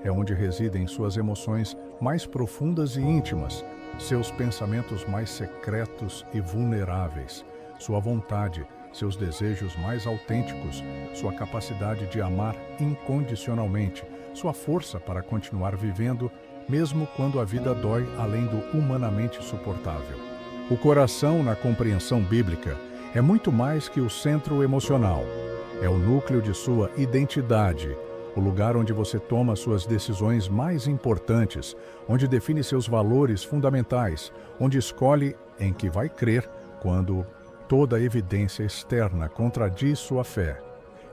É onde residem suas emoções mais profundas e íntimas, seus pensamentos mais secretos e vulneráveis, sua vontade, seus desejos mais autênticos, sua capacidade de amar incondicionalmente, sua força para continuar vivendo, mesmo quando a vida dói além do humanamente suportável. O coração, na compreensão bíblica, é muito mais que o centro emocional. É o núcleo de sua identidade, o lugar onde você toma suas decisões mais importantes, onde define seus valores fundamentais, onde escolhe em que vai crer quando toda evidência externa contradiz sua fé.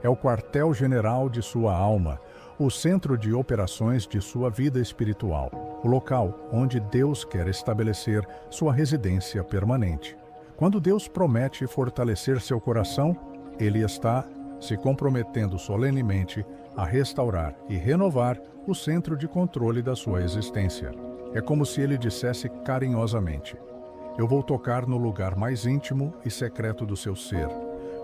É o quartel-general de sua alma, o centro de operações de sua vida espiritual, o local onde Deus quer estabelecer sua residência permanente. Quando Deus promete fortalecer seu coração, Ele está se comprometendo solenemente a restaurar e renovar o centro de controle da sua existência. É como se Ele dissesse carinhosamente: eu vou tocar no lugar mais íntimo e secreto do seu ser,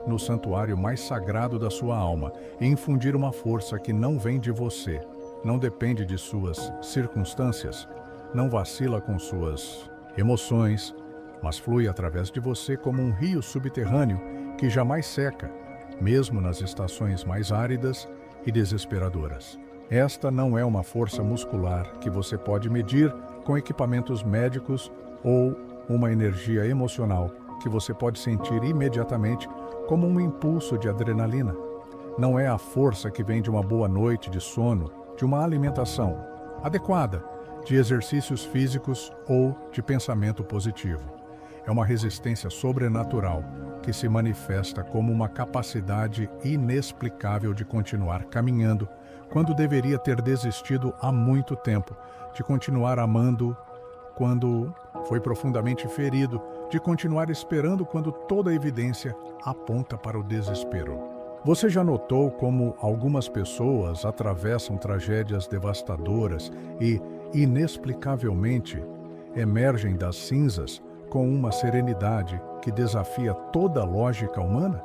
no santuário mais sagrado da sua alma, e infundir uma força que não vem de você, não depende de suas circunstâncias, não vacila com suas emoções, mas flui através de você como um rio subterrâneo que jamais seca, mesmo nas estações mais áridas e desesperadoras. Esta não é uma força muscular que você pode medir com equipamentos médicos ou uma energia emocional que você pode sentir imediatamente como um impulso de adrenalina. Não é a força que vem de uma boa noite de sono, de uma alimentação adequada, de exercícios físicos ou de pensamento positivo. É uma resistência sobrenatural que se manifesta como uma capacidade inexplicável de continuar caminhando quando deveria ter desistido há muito tempo, de continuar amando quando foi profundamente ferido, de continuar esperando quando toda a evidência aponta para o desespero. Você já notou como algumas pessoas atravessam tragédias devastadoras e, inexplicavelmente, emergem das cinzas com uma serenidade que desafia toda a lógica humana?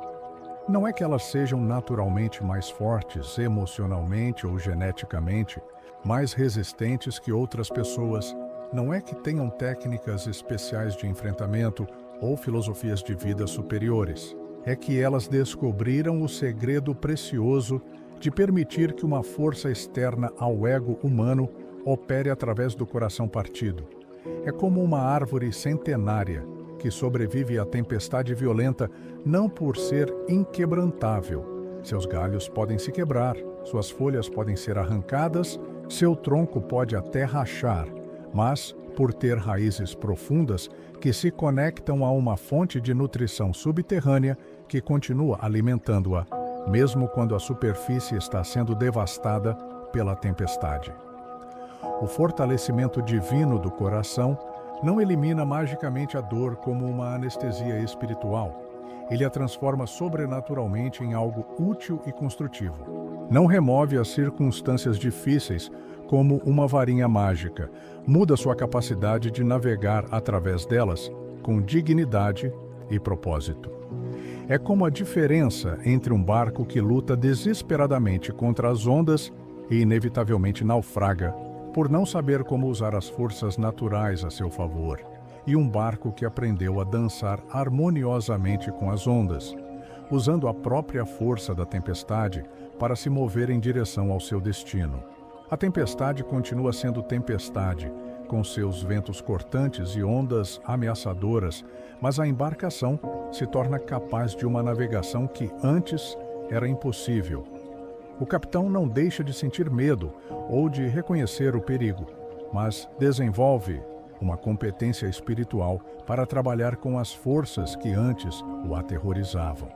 Não é que elas sejam naturalmente mais fortes, emocionalmente ou geneticamente, mais resistentes que outras pessoas. Não é que tenham técnicas especiais de enfrentamento ou filosofias de vida superiores. É que elas descobriram o segredo precioso de permitir que uma força externa ao ego humano opere através do coração partido. É como uma árvore centenária que sobrevive à tempestade violenta não por ser inquebrantável, Seus galhos podem se quebrar, suas folhas podem ser arrancadas, seu tronco pode até rachar, mas, por ter raízes profundas que se conectam a uma fonte de nutrição subterrânea que continua alimentando-a, mesmo quando a superfície está sendo devastada pela tempestade. O fortalecimento divino do coração não elimina magicamente a dor como uma anestesia espiritual. Ele a transforma sobrenaturalmente em algo útil e construtivo. Não remove as circunstâncias difíceis como uma varinha mágica. Muda sua capacidade de navegar através delas com dignidade e propósito. É como a diferença entre um barco que luta desesperadamente contra as ondas e inevitavelmente naufraga por não saber como usar as forças naturais a seu favor, e um barco que aprendeu a dançar harmoniosamente com as ondas, usando a própria força da tempestade para se mover em direção ao seu destino. A tempestade continua sendo tempestade, com seus ventos cortantes e ondas ameaçadoras, mas a embarcação se torna capaz de uma navegação que antes era impossível. O capitão não deixa de sentir medo ou de reconhecer o perigo, mas desenvolve uma competência espiritual para trabalhar com as forças que antes o aterrorizavam.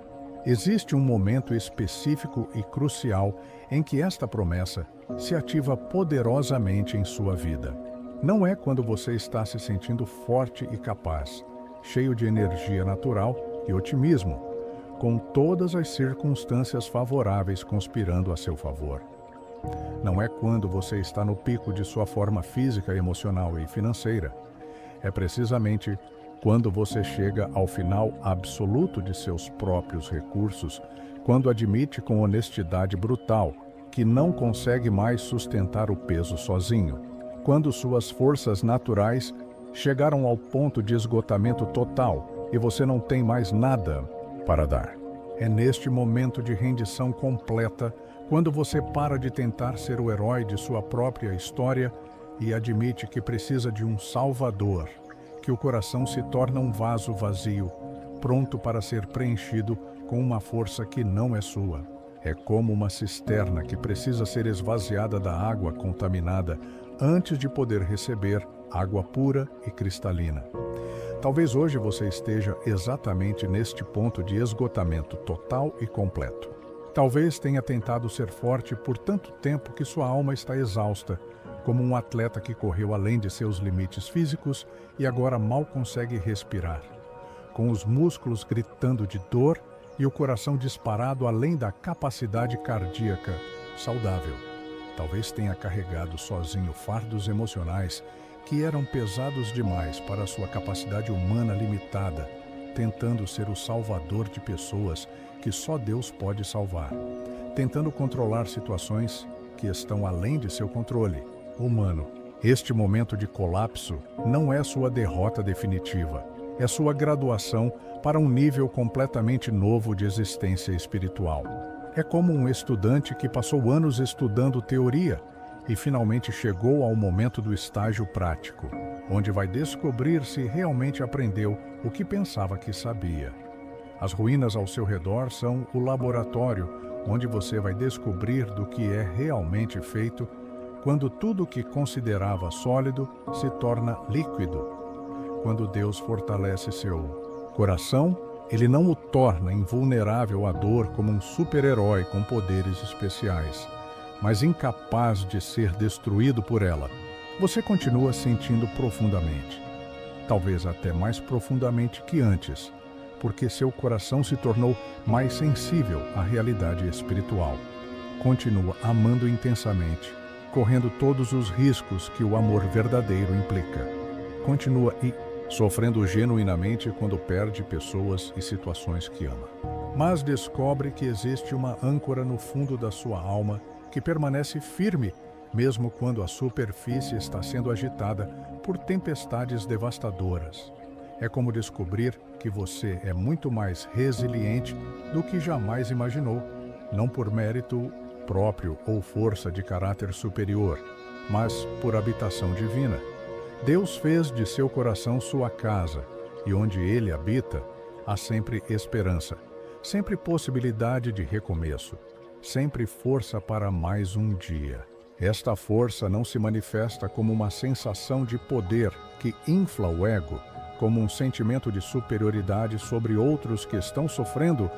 Existe um momento específico e crucial em que esta promessa se ativa poderosamente em sua vida. Não é quando você está se sentindo forte e capaz, cheio de energia natural e otimismo, com todas as circunstâncias favoráveis conspirando a seu favor. Não é quando você está no pico de sua forma física, emocional e financeira. É precisamente quando você chega ao final absoluto de seus próprios recursos, quando admite com honestidade brutal que não consegue mais sustentar o peso sozinho, quando suas forças naturais chegaram ao ponto de esgotamento total e você não tem mais nada para dar. É neste momento de rendição completa, quando você para de tentar ser o herói de sua própria história e admite que precisa de um salvador, que o coração se torna um vaso vazio, pronto para ser preenchido com uma força que não é sua. É como uma cisterna que precisa ser esvaziada da água contaminada antes de poder receber água pura e cristalina. Talvez hoje você esteja exatamente neste ponto de esgotamento total e completo. Talvez tenha tentado ser forte por tanto tempo que sua alma está exausta, como um atleta que correu além de seus limites físicos e agora mal consegue respirar, com os músculos gritando de dor e o coração disparado além da capacidade cardíaca saudável. Talvez tenha carregado sozinho fardos emocionais que eram pesados demais para a sua capacidade humana limitada, tentando ser o salvador de pessoas que só Deus pode salvar, tentando controlar situações que estão além de seu controle humano. Este momento de colapso não é sua derrota definitiva, é sua graduação para um nível completamente novo de existência espiritual. É como um estudante que passou anos estudando teoria e finalmente chegou ao momento do estágio prático, onde vai descobrir se realmente aprendeu o que pensava que sabia. As ruínas ao seu redor são o laboratório onde você vai descobrir do que é realmente feito quando tudo o que considerava sólido se torna líquido. Quando Deus fortalece seu coração, Ele não o torna invulnerável à dor como um super-herói com poderes especiais, mas incapaz de ser destruído por ela. Você continua sentindo profundamente, talvez até mais profundamente que antes, porque seu coração se tornou mais sensível à realidade espiritual. Continua amando intensamente, correndo todos os riscos que o amor verdadeiro implica. Continua sofrendo genuinamente quando perde pessoas e situações que ama. Mas descobre que existe uma âncora no fundo da sua alma que permanece firme, mesmo quando a superfície está sendo agitada por tempestades devastadoras. É como descobrir que você é muito mais resiliente do que jamais imaginou, não por mérito próprio ou força de caráter superior, mas por habitação divina. Deus fez de seu coração sua casa, e onde Ele habita, há sempre esperança. sempre possibilidade de recomeço, sempre força para mais um dia. Esta força não se manifesta como uma sensação de poder que infla o ego, como um sentimento de superioridade sobre outros que estão sofrendo,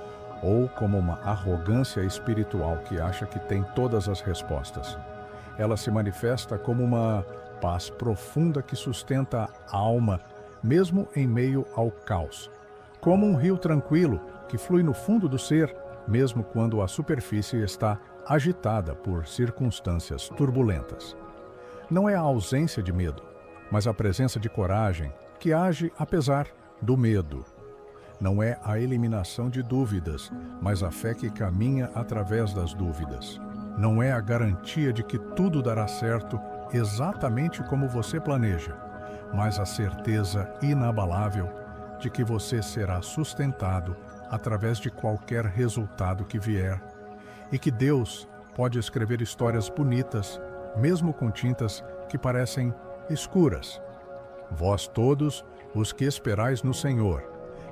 ou como uma arrogância espiritual que acha que tem todas as respostas. Ela se manifesta como uma paz profunda que sustenta a alma, mesmo em meio ao caos. Como um rio tranquilo que flui no fundo do ser, mesmo quando a superfície está agitada por circunstâncias turbulentas. Não é a ausência de medo, mas a presença de coragem que age apesar do medo. Não é a eliminação de dúvidas, mas a fé que caminha através das dúvidas. Não é a garantia de que tudo dará certo exatamente como você planeja, mas a certeza inabalável de que você será sustentado através de qualquer resultado que vier, e que Deus pode escrever histórias bonitas, mesmo com tintas que parecem escuras. Vós todos os que esperais no Senhor.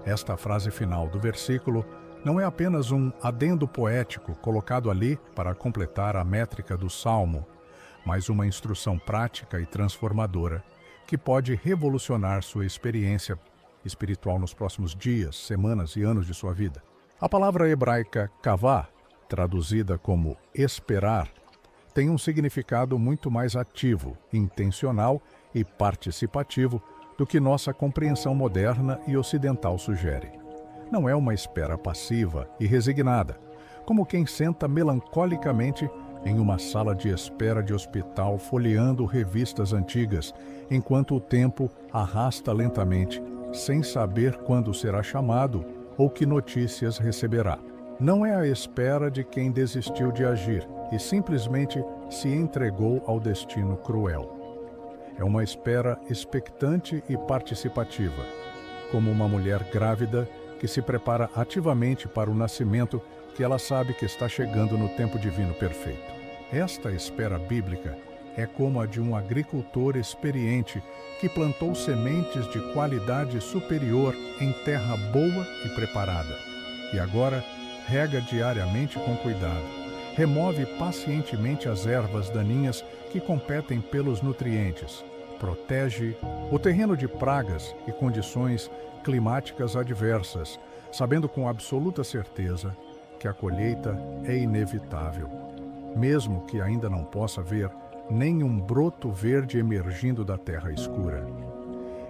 Esta frase final do versículo não é apenas um adendo poético colocado ali para completar a métrica do Salmo, mas uma instrução prática e transformadora que pode revolucionar sua experiência espiritual nos próximos dias, semanas e anos de sua vida. A palavra hebraica kavá, traduzida como esperar, tem um significado muito mais ativo, intencional e participativo do que nossa compreensão moderna e ocidental sugere. Não é uma espera passiva e resignada, como quem senta melancolicamente em uma sala de espera de hospital folheando revistas antigas, enquanto o tempo arrasta lentamente, sem saber quando será chamado ou que notícias receberá. Não é a espera de quem desistiu de agir e simplesmente se entregou ao destino cruel. É uma espera expectante e participativa, como uma mulher grávida que se prepara ativamente para o nascimento que ela sabe que está chegando no tempo divino perfeito. Esta espera bíblica é como a de um agricultor experiente que plantou sementes de qualidade superior em terra boa e preparada, e agora rega diariamente com cuidado, remove pacientemente as ervas daninhas que competem pelos nutrientes, protege o terreno de pragas e condições climáticas adversas, sabendo com absoluta certeza que a colheita é inevitável, mesmo que ainda não possa ver nenhum broto verde emergindo da terra escura.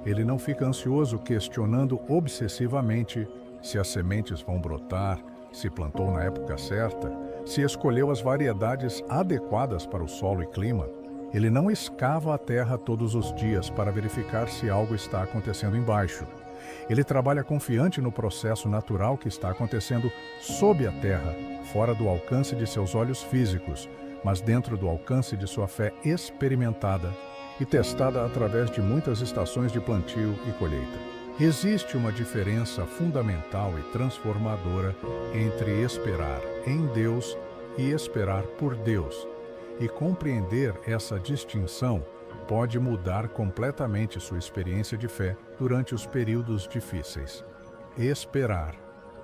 Ele não fica ansioso questionando obsessivamente se as sementes vão brotar, se plantou na época certa, se escolheu as variedades adequadas para o solo e clima. Ele não escava a terra todos os dias para verificar se algo está acontecendo embaixo. Ele trabalha confiante no processo natural que está acontecendo sob a terra, fora do alcance de seus olhos físicos, mas dentro do alcance de sua fé experimentada e testada através de muitas estações de plantio e colheita. Existe uma diferença fundamental e transformadora entre esperar em Deus e esperar por Deus, e compreender essa distinção pode mudar completamente sua experiência de fé durante os períodos difíceis. Esperar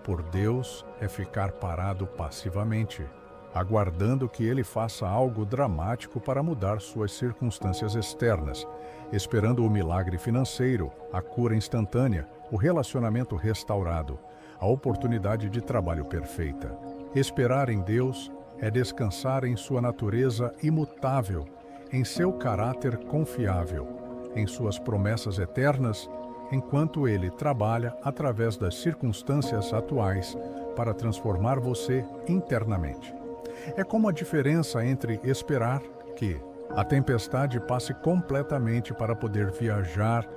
por Deus é ficar parado passivamente, aguardando que Ele faça algo dramático para mudar suas circunstâncias externas, esperando o milagre financeiro, a cura instantânea, o relacionamento restaurado, a oportunidade de trabalho perfeita. Esperar em Deus é descansar em sua natureza imutável, em seu caráter confiável, em suas promessas eternas, enquanto Ele trabalha através das circunstâncias atuais para transformar você internamente. É como a diferença entre esperar que a tempestade passe completamente para poder viajar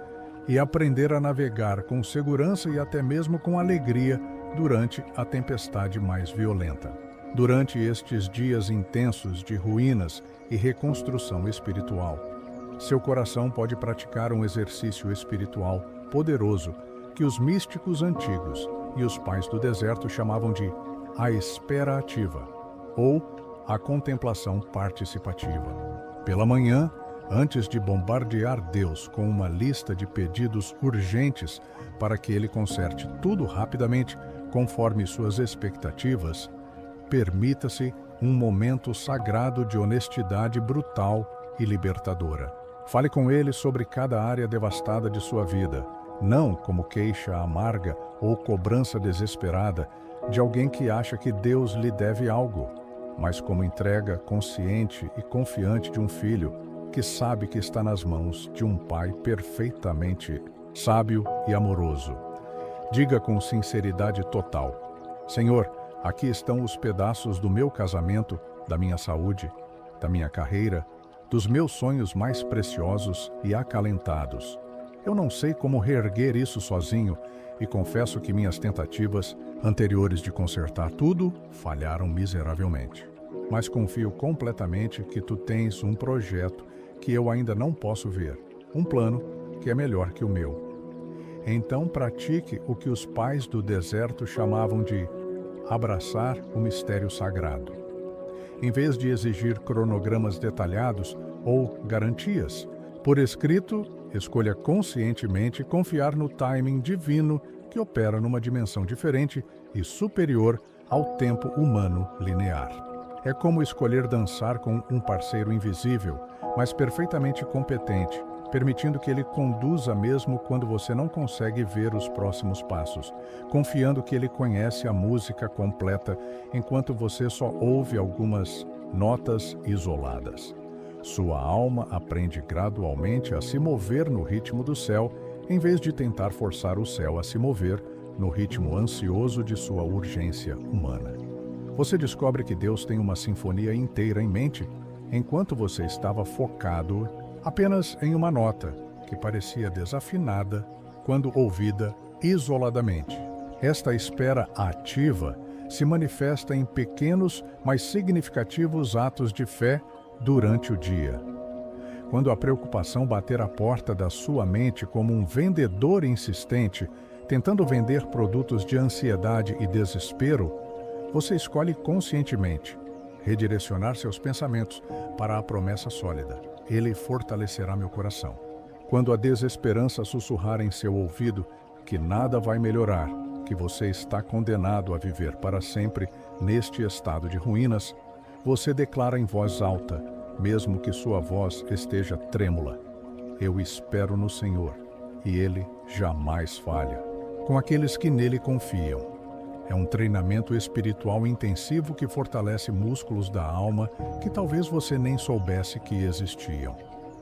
e aprender a navegar com segurança e até mesmo com alegria durante a tempestade mais violenta. Durante estes dias intensos de ruínas e reconstrução espiritual, seu coração pode praticar um exercício espiritual poderoso que os místicos antigos e os pais do deserto chamavam de a espera ativa ou a contemplação participativa. Pela manhã, antes de bombardear Deus com uma lista de pedidos urgentes para que Ele conserte tudo rapidamente, conforme suas expectativas, permita-se um momento sagrado de honestidade brutal e libertadora. Fale com ele sobre cada área devastada de sua vida, não como queixa amarga ou cobrança desesperada de alguém que acha que Deus lhe deve algo, mas como entrega consciente e confiante de um filho que sabe que está nas mãos de um pai perfeitamente sábio e amoroso. Diga com sinceridade total: Senhor, aqui estão os pedaços do meu casamento, da minha saúde, da minha carreira, dos meus sonhos mais preciosos e acalentados. Eu não sei como reerguer isso sozinho e confesso que minhas tentativas anteriores de consertar tudo falharam miseravelmente. Mas confio completamente que tu tens um projeto que eu ainda não posso ver, um plano que é melhor que o meu. Então pratique o que os pais do deserto chamavam de abraçar o mistério sagrado. Em vez de exigir cronogramas detalhados ou garantias por escrito, escolha conscientemente confiar no timing divino que opera numa dimensão diferente e superior ao tempo humano linear. É como escolher dançar com um parceiro invisível, mas perfeitamente competente, permitindo que ele conduza mesmo quando você não consegue ver os próximos passos, confiando que ele conhece a música completa enquanto você só ouve algumas notas isoladas. Sua alma aprende gradualmente a se mover no ritmo do céu, em vez de tentar forçar o céu a se mover no ritmo ansioso de sua urgência humana. Você descobre que Deus tem uma sinfonia inteira em mente, enquanto você estava focado apenas em uma nota, que parecia desafinada quando ouvida isoladamente. Esta espera ativa se manifesta em pequenos, mas significativos atos de fé durante o dia. Quando a preocupação bater à porta da sua mente como um vendedor insistente, tentando vender produtos de ansiedade e desespero, você escolhe conscientemente redirecionar seus pensamentos para a promessa sólida: Ele fortalecerá meu coração. Quando a desesperança sussurrar em seu ouvido que nada vai melhorar, que você está condenado a viver para sempre neste estado de ruínas, você declara em voz alta, mesmo que sua voz esteja trêmula: Eu espero no Senhor, e Ele jamais falha. Com aqueles que nele confiam. É um treinamento espiritual intensivo que fortalece músculos da alma que talvez você nem soubesse que existiam.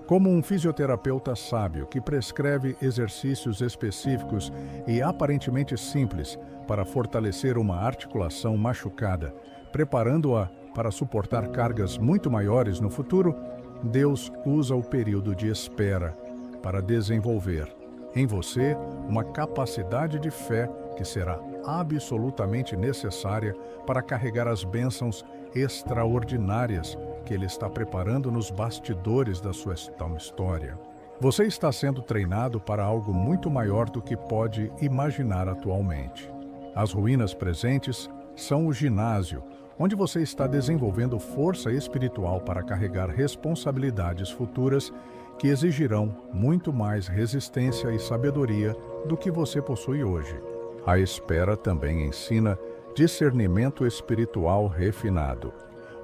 Como um fisioterapeuta sábio que prescreve exercícios específicos e aparentemente simples para fortalecer uma articulação machucada, preparando-a para suportar cargas muito maiores no futuro, Deus usa o período de espera para desenvolver em você uma capacidade de fé que será absolutamente necessária para carregar as bênçãos extraordinárias que Ele está preparando nos bastidores da sua história. Você está sendo treinado para algo muito maior do que pode imaginar atualmente. As ruínas presentes são o ginásio, onde você está desenvolvendo força espiritual para carregar responsabilidades futuras que exigirão muito mais resistência e sabedoria do que você possui hoje. A espera também ensina discernimento espiritual refinado.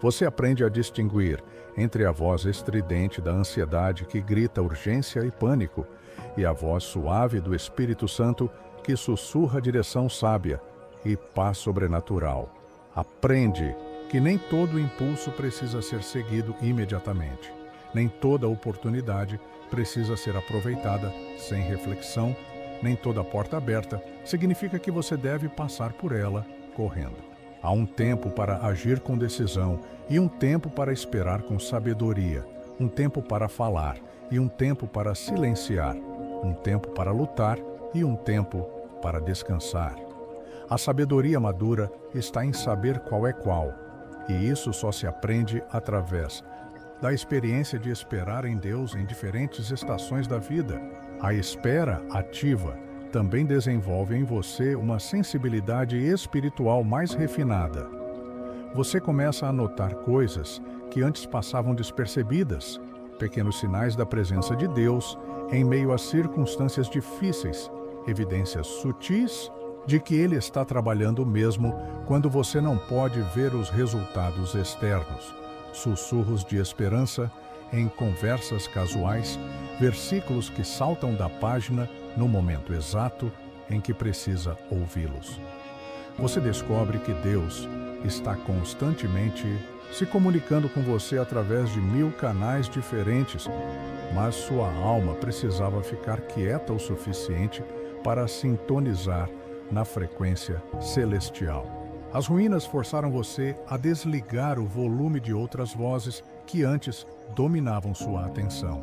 Você aprende a distinguir entre a voz estridente da ansiedade que grita urgência e pânico e a voz suave do Espírito Santo que sussurra direção sábia e paz sobrenatural. Aprende que nem todo impulso precisa ser seguido imediatamente. Nem toda oportunidade precisa ser aproveitada sem reflexão. Nem toda porta aberta significa que você deve passar por ela correndo. Há um tempo para agir com decisão e um tempo para esperar com sabedoria, um tempo para falar e um tempo para silenciar, um tempo para lutar e um tempo para descansar. A sabedoria madura está em saber qual é qual, e isso só se aprende através da experiência de esperar em Deus em diferentes estações da vida. A espera ativa também desenvolve em você uma sensibilidade espiritual mais refinada. Você começa a notar coisas que antes passavam despercebidas, pequenos sinais da presença de Deus em meio a circunstâncias difíceis, evidências sutis de que Ele está trabalhando mesmo quando você não pode ver os resultados externos. Sussurros de esperança em conversas casuais, versículos que saltam da página no momento exato em que precisa ouvi-los. Você descobre que Deus está constantemente se comunicando com você através de 1000 canais diferentes, mas sua alma precisava ficar quieta o suficiente para sintonizar na frequência celestial. As ruínas forçaram você a desligar o volume de outras vozes que antes dominavam sua atenção.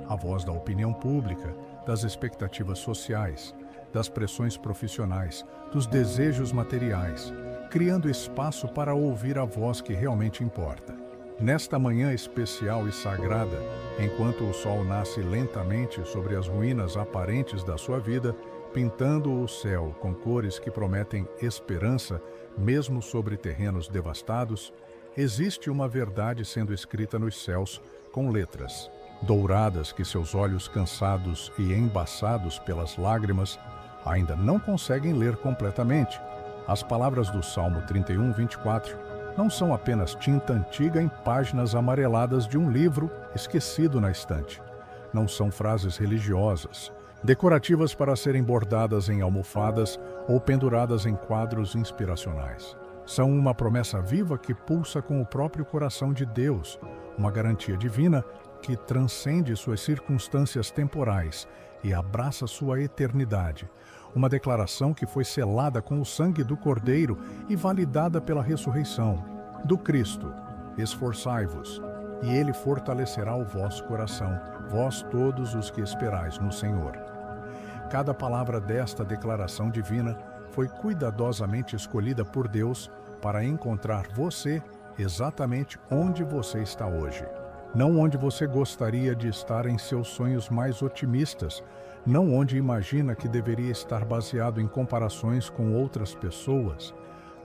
A voz da opinião pública, das expectativas sociais, das pressões profissionais, dos desejos materiais, criando espaço para ouvir a voz que realmente importa. Nesta manhã especial e sagrada, enquanto o sol nasce lentamente sobre as ruínas aparentes da sua vida, pintando o céu com cores que prometem esperança, mesmo sobre terrenos devastados, existe uma verdade sendo escrita nos céus com letras douradas que seus olhos cansados e embaçados pelas lágrimas ainda não conseguem ler completamente. As palavras do Salmo 31, 24 não são apenas tinta antiga em páginas amareladas de um livro esquecido na estante. Não são frases religiosas, decorativas para serem bordadas em almofadas ou penduradas em quadros inspiracionais. São uma promessa viva que pulsa com o próprio coração de Deus, uma garantia divina que transcende suas circunstâncias temporais e abraça sua eternidade. Uma declaração que foi selada com o sangue do Cordeiro e validada pela ressurreição do Cristo. Esforçai-vos, e Ele fortalecerá o vosso coração, vós todos os que esperais no Senhor. Cada palavra desta declaração divina foi cuidadosamente escolhida por Deus para encontrar você exatamente onde você está hoje. Não onde você gostaria de estar em seus sonhos mais otimistas, não onde imagina que deveria estar baseado em comparações com outras pessoas,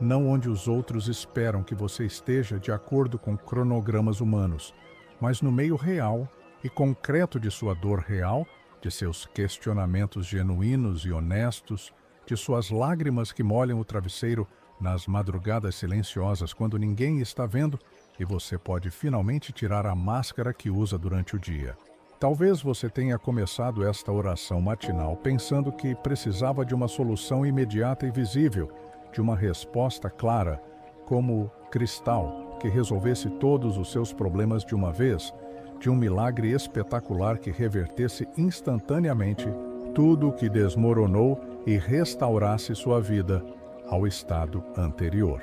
não onde os outros esperam que você esteja de acordo com cronogramas humanos, mas no meio real e concreto de sua dor real, de seus questionamentos genuínos e honestos, de suas lágrimas que molham o travesseiro nas madrugadas silenciosas quando ninguém está vendo e você pode finalmente tirar a máscara que usa durante o dia. Talvez você tenha começado esta oração matinal pensando que precisava de uma solução imediata e visível, de uma resposta clara, como cristal, que resolvesse todos os seus problemas de uma vez, de um milagre espetacular que revertesse instantaneamente tudo o que desmoronou e restaurasse sua vida ao estado anterior.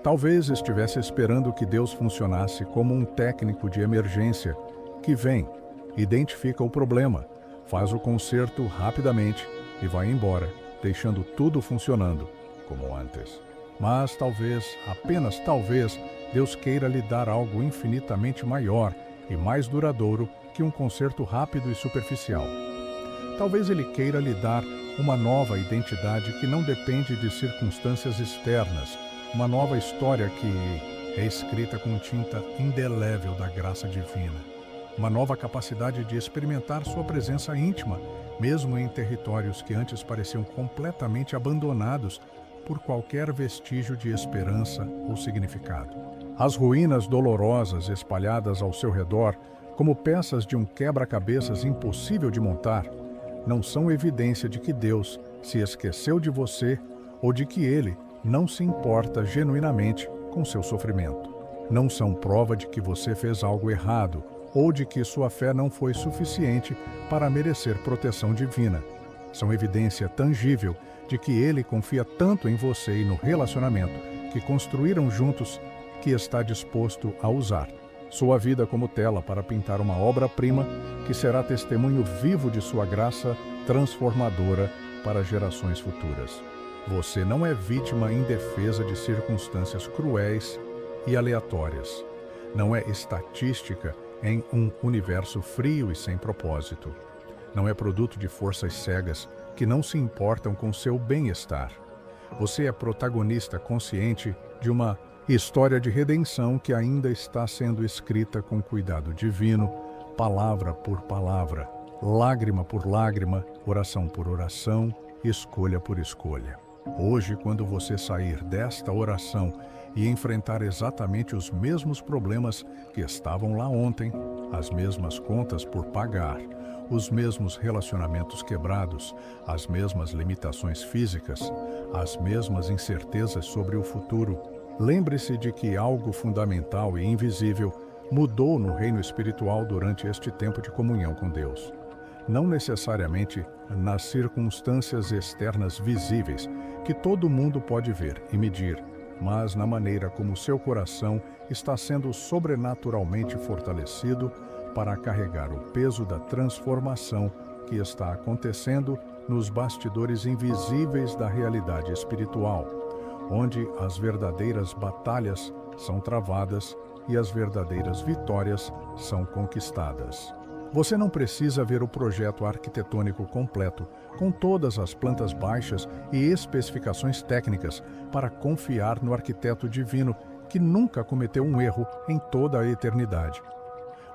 Talvez estivesse esperando que Deus funcionasse como um técnico de emergência que vem, identifica o problema, faz o conserto rapidamente e vai embora, deixando tudo funcionando como antes. Mas talvez, apenas talvez, Deus queira lhe dar algo infinitamente maior e mais duradouro que um conserto rápido e superficial. Talvez Ele queira lhe dar uma nova identidade que não depende de circunstâncias externas, uma nova história que é escrita com tinta indelével da graça divina, uma nova capacidade de experimentar sua presença íntima, mesmo em territórios que antes pareciam completamente abandonados por qualquer vestígio de esperança ou significado. As ruínas dolorosas espalhadas ao seu redor, como peças de um quebra-cabeças impossível de montar, não são evidência de que Deus se esqueceu de você ou de que Ele não se importa genuinamente com seu sofrimento. Não são prova de que você fez algo errado ou de que sua fé não foi suficiente para merecer proteção divina. São evidência tangível de que Ele confia tanto em você e no relacionamento que construíram juntos que está disposto a usar sua vida como tela para pintar uma obra-prima que será testemunho vivo de sua graça transformadora para gerações futuras. Você não é vítima indefesa de circunstâncias cruéis e aleatórias. Não é estatística em um universo frio e sem propósito. Não é produto de forças cegas que não se importam com seu bem-estar. Você é protagonista consciente de uma história de redenção que ainda está sendo escrita com cuidado divino, palavra por palavra, lágrima por lágrima, oração por oração, escolha por escolha. Hoje, quando você sair desta oração e enfrentar exatamente os mesmos problemas que estavam lá ontem, as mesmas contas por pagar, os mesmos relacionamentos quebrados, as mesmas limitações físicas, as mesmas incertezas sobre o futuro, lembre-se de que algo fundamental e invisível mudou no reino espiritual durante este tempo de comunhão com Deus. Não necessariamente nas circunstâncias externas visíveis, que todo mundo pode ver e medir, mas na maneira como seu coração está sendo sobrenaturalmente fortalecido para carregar o peso da transformação que está acontecendo nos bastidores invisíveis da realidade espiritual, onde as verdadeiras batalhas são travadas e as verdadeiras vitórias são conquistadas. Você não precisa ver o projeto arquitetônico completo, com todas as plantas baixas e especificações técnicas, para confiar no arquiteto divino que nunca cometeu um erro em toda a eternidade.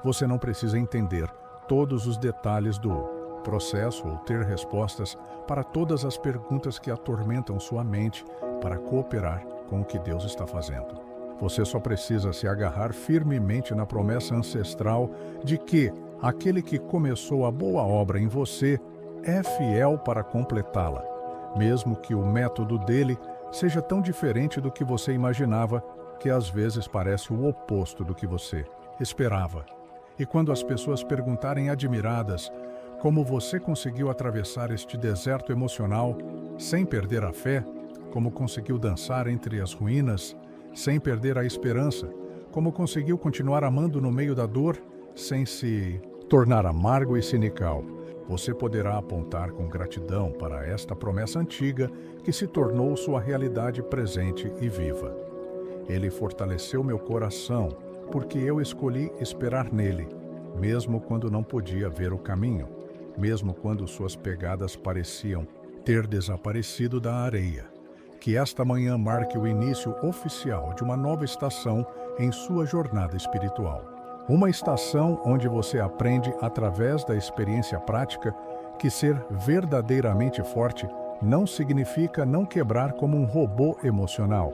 Você não precisa entender todos os detalhes do processo ou ter respostas para todas as perguntas que atormentam sua mente para cooperar com o que Deus está fazendo. Você só precisa se agarrar firmemente na promessa ancestral de que aquele que começou a boa obra em você é fiel para completá-la, mesmo que o método dele seja tão diferente do que você imaginava que às vezes parece o oposto do que você esperava. E quando as pessoas perguntarem admiradas como você conseguiu atravessar este deserto emocional sem perder a fé, como conseguiu dançar entre as ruínas sem perder a esperança, como conseguiu continuar amando no meio da dor sem se tornar amargo e cinical, você poderá apontar com gratidão para esta promessa antiga que se tornou sua realidade presente e viva. Ele fortaleceu meu coração porque eu escolhi esperar nele, mesmo quando não podia ver o caminho, mesmo quando suas pegadas pareciam ter desaparecido da areia. Que esta manhã marque o início oficial de uma nova estação em sua jornada espiritual. Uma estação onde você aprende, através da experiência prática, que ser verdadeiramente forte não significa não quebrar como um robô emocional,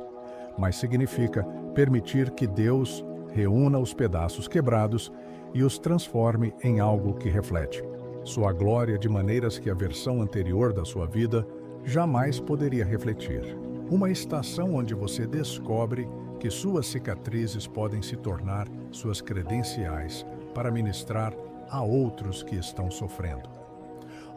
mas significa permitir que Deus reúna os pedaços quebrados e os transforme em algo que reflete sua glória de maneiras que a versão anterior da sua vida jamais poderia refletir. Uma estação onde você descobre que suas cicatrizes podem se tornar suas credenciais para ministrar a outros que estão sofrendo.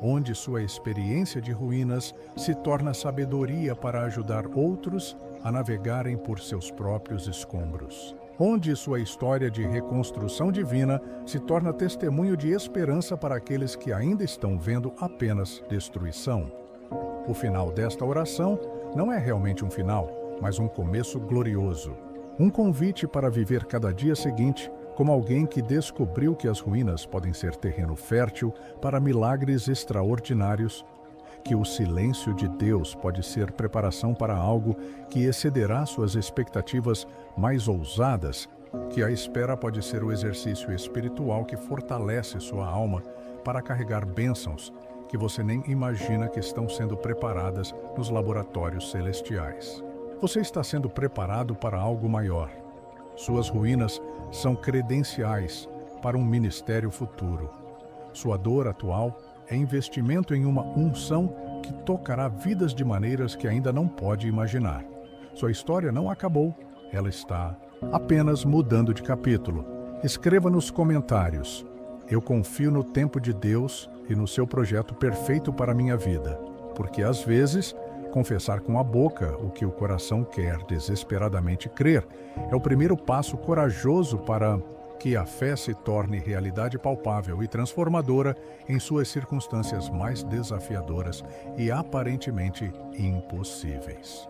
Onde sua experiência de ruínas se torna sabedoria para ajudar outros a navegarem por seus próprios escombros. Onde sua história de reconstrução divina se torna testemunho de esperança para aqueles que ainda estão vendo apenas destruição. O final desta oração não é realmente um final, mas um começo glorioso. Um convite para viver cada dia seguinte como alguém que descobriu que as ruínas podem ser terreno fértil para milagres extraordinários, que o silêncio de Deus pode ser preparação para algo que excederá suas expectativas mais ousadas, que a espera pode ser o exercício espiritual que fortalece sua alma para carregar bênçãos que você nem imagina que estão sendo preparadas nos laboratórios celestiais. Você está sendo preparado para algo maior. Suas ruínas são credenciais para um ministério futuro. Sua dor atual é investimento em uma unção que tocará vidas de maneiras que ainda não pode imaginar. Sua história não acabou, ela está apenas mudando de capítulo. Escreva nos comentários: eu confio no tempo de Deus e no seu projeto perfeito para a minha vida, porque às vezes confessar com a boca o que o coração quer desesperadamente crer é o primeiro passo corajoso para que a fé se torne realidade palpável e transformadora em suas circunstâncias mais desafiadoras e aparentemente impossíveis.